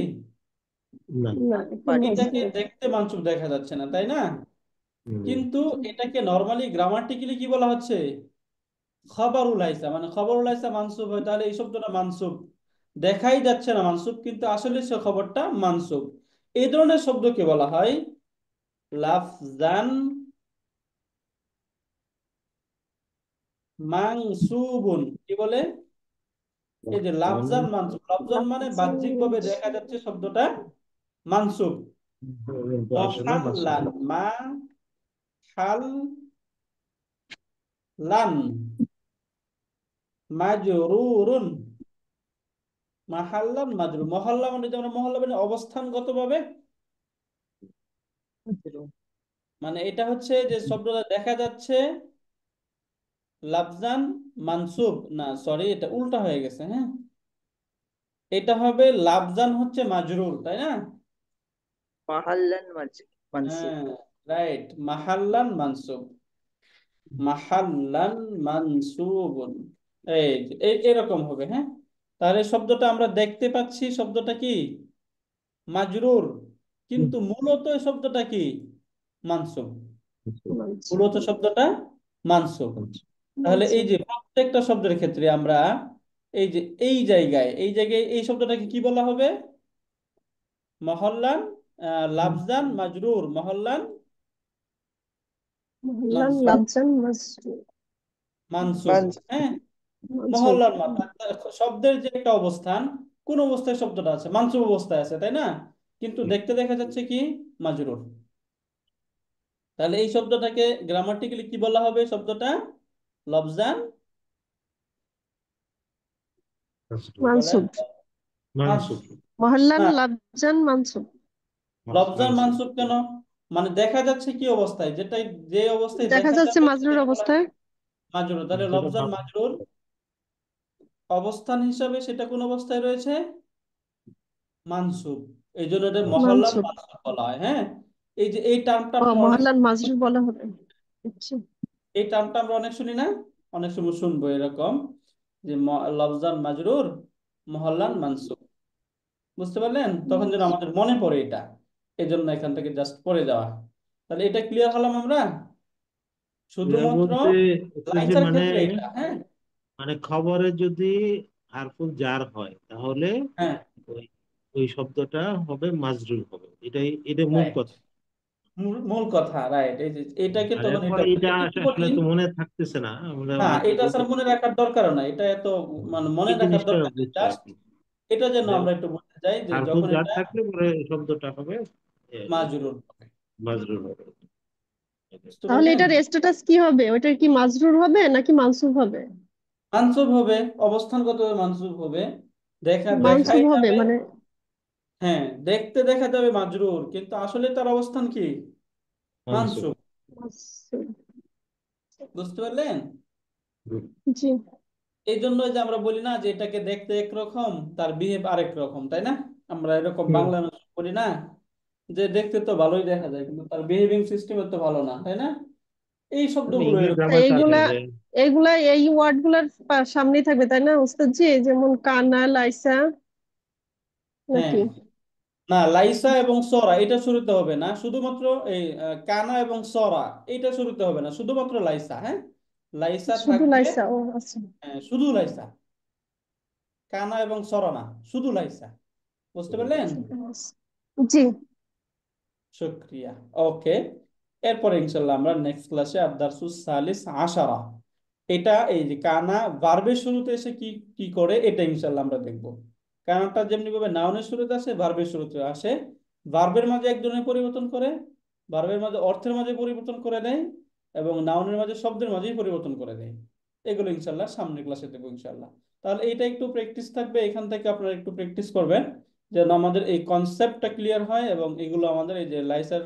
না। না এটা পারি। এটাকে মজবুত দেখতে মানসুব দেখা যাচ্ছে না, তাই না? জি। কিন্তু এটাকে নরমালি গ্রামাটিক্যালি কি বলা হচ্ছে, খবরুল লাইসা, মানে খবরুল লাইসা মানসুব হয়, তাহলে এই শব্দটা মানসুব দেখাই যাচ্ছে না মানসুব, কিন্তু আসলে সে খবরটা মানসুব। এই ধরনের শব্দকে বলা হয় লাফজান মানসুবুন। কি বলে? এই যে লাফজান মানসুব, লাফজান মানে বাহ্যিক ভাবে দেখা যাচ্ছে শব্দটা মানসুব। আসলে মহাল্লান, মা হাল লান, মাজরুরুন, মাহাল্লান মাজরুর। মহল্লা মানে যেমন মহল্লা মানে অবস্থানগত ভাবে, মানে এটা হচ্ছে যে শব্দটা দেখা যাচ্ছে লাফজান মানসুব, না সরি, এটা উল্টা হয়ে গেছে। হ্যাঁ, এটা হবে লাফজান হচ্ছে মাজরুর, তাই না? মাহাল্লান মানসুব। হ্যাঁ, রাইট, মাহাল্লান মানসুব, মাহাল্লান মানসুবুন। এরকম হবে। হ্যাঁ, তাহলে শব্দটা আমরা দেখতে পাচ্ছি, শব্দটা কি মাজরুর, কিন্তু মূলত এই শব্দটা কি মানসুব। মূলত শব্দটা মানসুব। তাহলে এই যে প্রত্যেকটা শব্দের ক্ষেত্রে আমরা এই যে এই জায়গায় এই শব্দটাকে কি বলা হবে, মহল্লান, লাফজান মাজরুর, মহল্লান মহল্লান মানসুব, লাফজান মসজিদ মানসুব। মানসুব। হ্যাঁ, মসজিদ মহল্লার শব্দের যে একটা অবস্থান, কোন অবস্থায় শব্দটা আছে, মানসুব অবস্থায় আছে, তাই না? কিন্তু দেখতে দেখা যাচ্ছে কি মাজরুর। তাহলে এই শব্দটাকে গ্রামাটিক্যালি কি বলা হবে, শব্দটা লফজান, বলেন, মানসুব মানসুব। মহল্লান না, লাফজান মানসুব লফজান মানসুব। মানসুব কেন? মানে দেখা যাচ্ছে কি অবস্থায়, যে অবস্থায় দেখা দেখা যাচ্ছে যাবে মাজরুর সেটাকে বলা হয় অবস্থায় মাজরুর। তাহলে যেটা লফজান মাজরুর অবস্থান হিসাবে সেটা কোন অবস্থায় রয়েছে, মানসুব। এই জন্য এটা মহল্লার মানসুব মানসুব বলা হয়। হ্যাঁ, এই যে এই টার্মটা ও আপনারা অনেক, মহল্লান মাজরুর বলা হবে আচ্ছা এই টার্মটা আমরা অনেক শুনি না, অনেক সময় শুনবো এরকম, যে লফজান মাজরুর মহল্লান মানসুব। বুঝতে পারলেন? তখন যেন আমাদের মনে পড়ে এটা, এই জন্য এখান থেকে জাস্ট পড়ে যাওয়া। তাহলে এটা ক্লিয়ার হলাম আমরা, ক্লিয়ার শুধুমাত্র বলতে হচ্ছে যে লাইসার মানে ক্ষেত্রে এটা। হ্যাঁ, মানে খবরে যদি হারফুল জার হয় তাহলে হ্যাঁ, ওই ওই শব্দটা হবে মাজরুর হবে, এটা মূল রাইট, কথা। মূল কথা, রাইট। এই যে এটাকে আর তখন এরপর এটা এটা একটু আসলে কঠিন। তো মনে থাকতেছে না, আমরা হ্যাঁ, অনেকে এটা বলতে আসলে মনে রাখার দরকার না, এটা এত মানে মনে এই রাখার জিনিসটা দরকার নেই, বুঝছো আর জাস্ট কি, এটা যেন যে আমরা একটু বলতে চাই যে হারফুল যখন জার এটা থাকলে পরে শব্দটা হবে মাজরুর হবে। মাজরুর হবে। বুঝতে তাহলে পারলেন? এটার স্ট্যাটাস কি হবে? ওইটার কি মাজরুর হবে নাকি মানসুব হবে? মানসুব হবে, অবস্থানগত মানসুব হবে। দেখাই মানসুব হবে যাবে। মানে হ্যাঁ, দেখতে দেখা যাবে মাজরুর, কিন্তু আসলে তার অবস্থান কি? মানসুব। মানসুব। মানসুব। বুঝতে পারলেন? হুম। জি এই জন্যই যে আমরা বলি না যে এটাকে দেখতে একরকম, তার বিহেভ আরেক রকম, তাই না? আমরা এরকম হুম। বাংলা বলি না যে দেখতে তো ভালোই দেখা যায় কিন্তু তার বিহেভিং সিস্টেম তো ভালো না, তাই না? এই শব্দগুলো ইংলিশ এরকম। গ্রামার তো আছে এইগুলা যে এইগুলা এই ওয়ার্ড গুলার সামনেই থাকবে তাই না উস্তাদ জি? যেমন কানা, লাইসা হ্যাঁ, নাকি? না, লাইসা এবং সরা এটা শুরুতে হবে না, শুধুমাত্র এই কানা এবং সরা এটা শুরুতে হবে না, শুধুমাত্র লাইসা। হ্যাঁ, লাইসা শুধু থাকবে। লাইসা, ও আচ্ছা। হ্যাঁ, শুধু লাইসা, কানা এবং সরা না, শুধু লাইসা। বুঝতে পারলেন? জি শুক্রিয়া। ওকে, এরপরে ইনশাল্লাহ আমরা নেক্সট ক্লাসে আদ-দারসুস সালিস আশারা, এটা এই যে কানা ভার্বের শুরুতে এসে কি কি করে এটা ইনশাল্লাহ আমরা দেখব। কানাটা যেমনি ভাবে নাউনের শুরুতে আসে ভার্বের শুরুতে আসে, ভার্বের মাঝে এক ধরনের পরিবর্তন করে, ভার্বের মাঝে অর্থের মাঝে পরিবর্তন করে দেয়, এবং নাউনের মাঝে শব্দের মাঝেই পরিবর্তন করে দেয়। এগুলো ইনশাল্লাহ সামনের ক্লাসে দেখবো ইনশাল্লাহ। তাহলে এটা একটু প্র্যাকটিস থাকবে, এখান থেকে আপনারা একটু প্র্যাকটিস করবেন যেন আমাদের এই কনসেপ্টটা ক্লিয়ার হয়, এবং এগুলো আমাদের এই যে লাইসার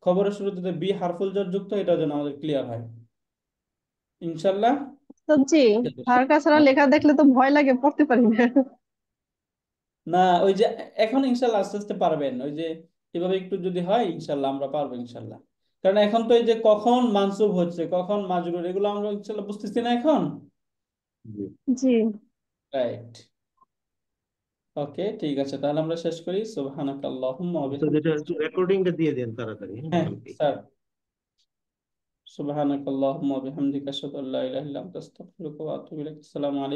খবরের শুরুতে যে বি হারফুল জর যুক্ত এটা যেন আমাদের ক্লিয়ার হয় ইনশাল্লাহ। উস্তাদ জি, হারকা ছাড়া লেখা দেখলে তো ভয় লাগে, পড়তে পারি না। না, ওই যে এখন ইনশাল্লাহ আস্তে আস্তে পারবেন, ওই যে এভাবে একটু যদি হয় ইনশাল্লাহ আমরা পারবো ইনশাল্লাহ। কারণ এখন তো এই যে কখন মানসুব হচ্ছে কখন মাজরুর এগুলো আমরা ইনশাল্লাহ বুঝতেছি না এখন। জি। জি রাইট। ওকে, ঠিক আছে, তাহলে আমরা শেষ করি। সুবহানাকাল্লাহুম্মা ওয়া তো যেটা বিহামদিকা। রেকর্ডিংটা দিয়ে দেন তাড়াতাড়ি, হ্যাঁ, হ্যাঁ কালকে। স্যার। সুবহানাকাল্লাহুম্মা ওয়া বিহামদিকা আশহাদু আল্লা ইলাহা ইল্লা আনতা আস্তাগফিরুকা ওয়া আতুবু ইলাইক। আসসালামু আলাইকুম।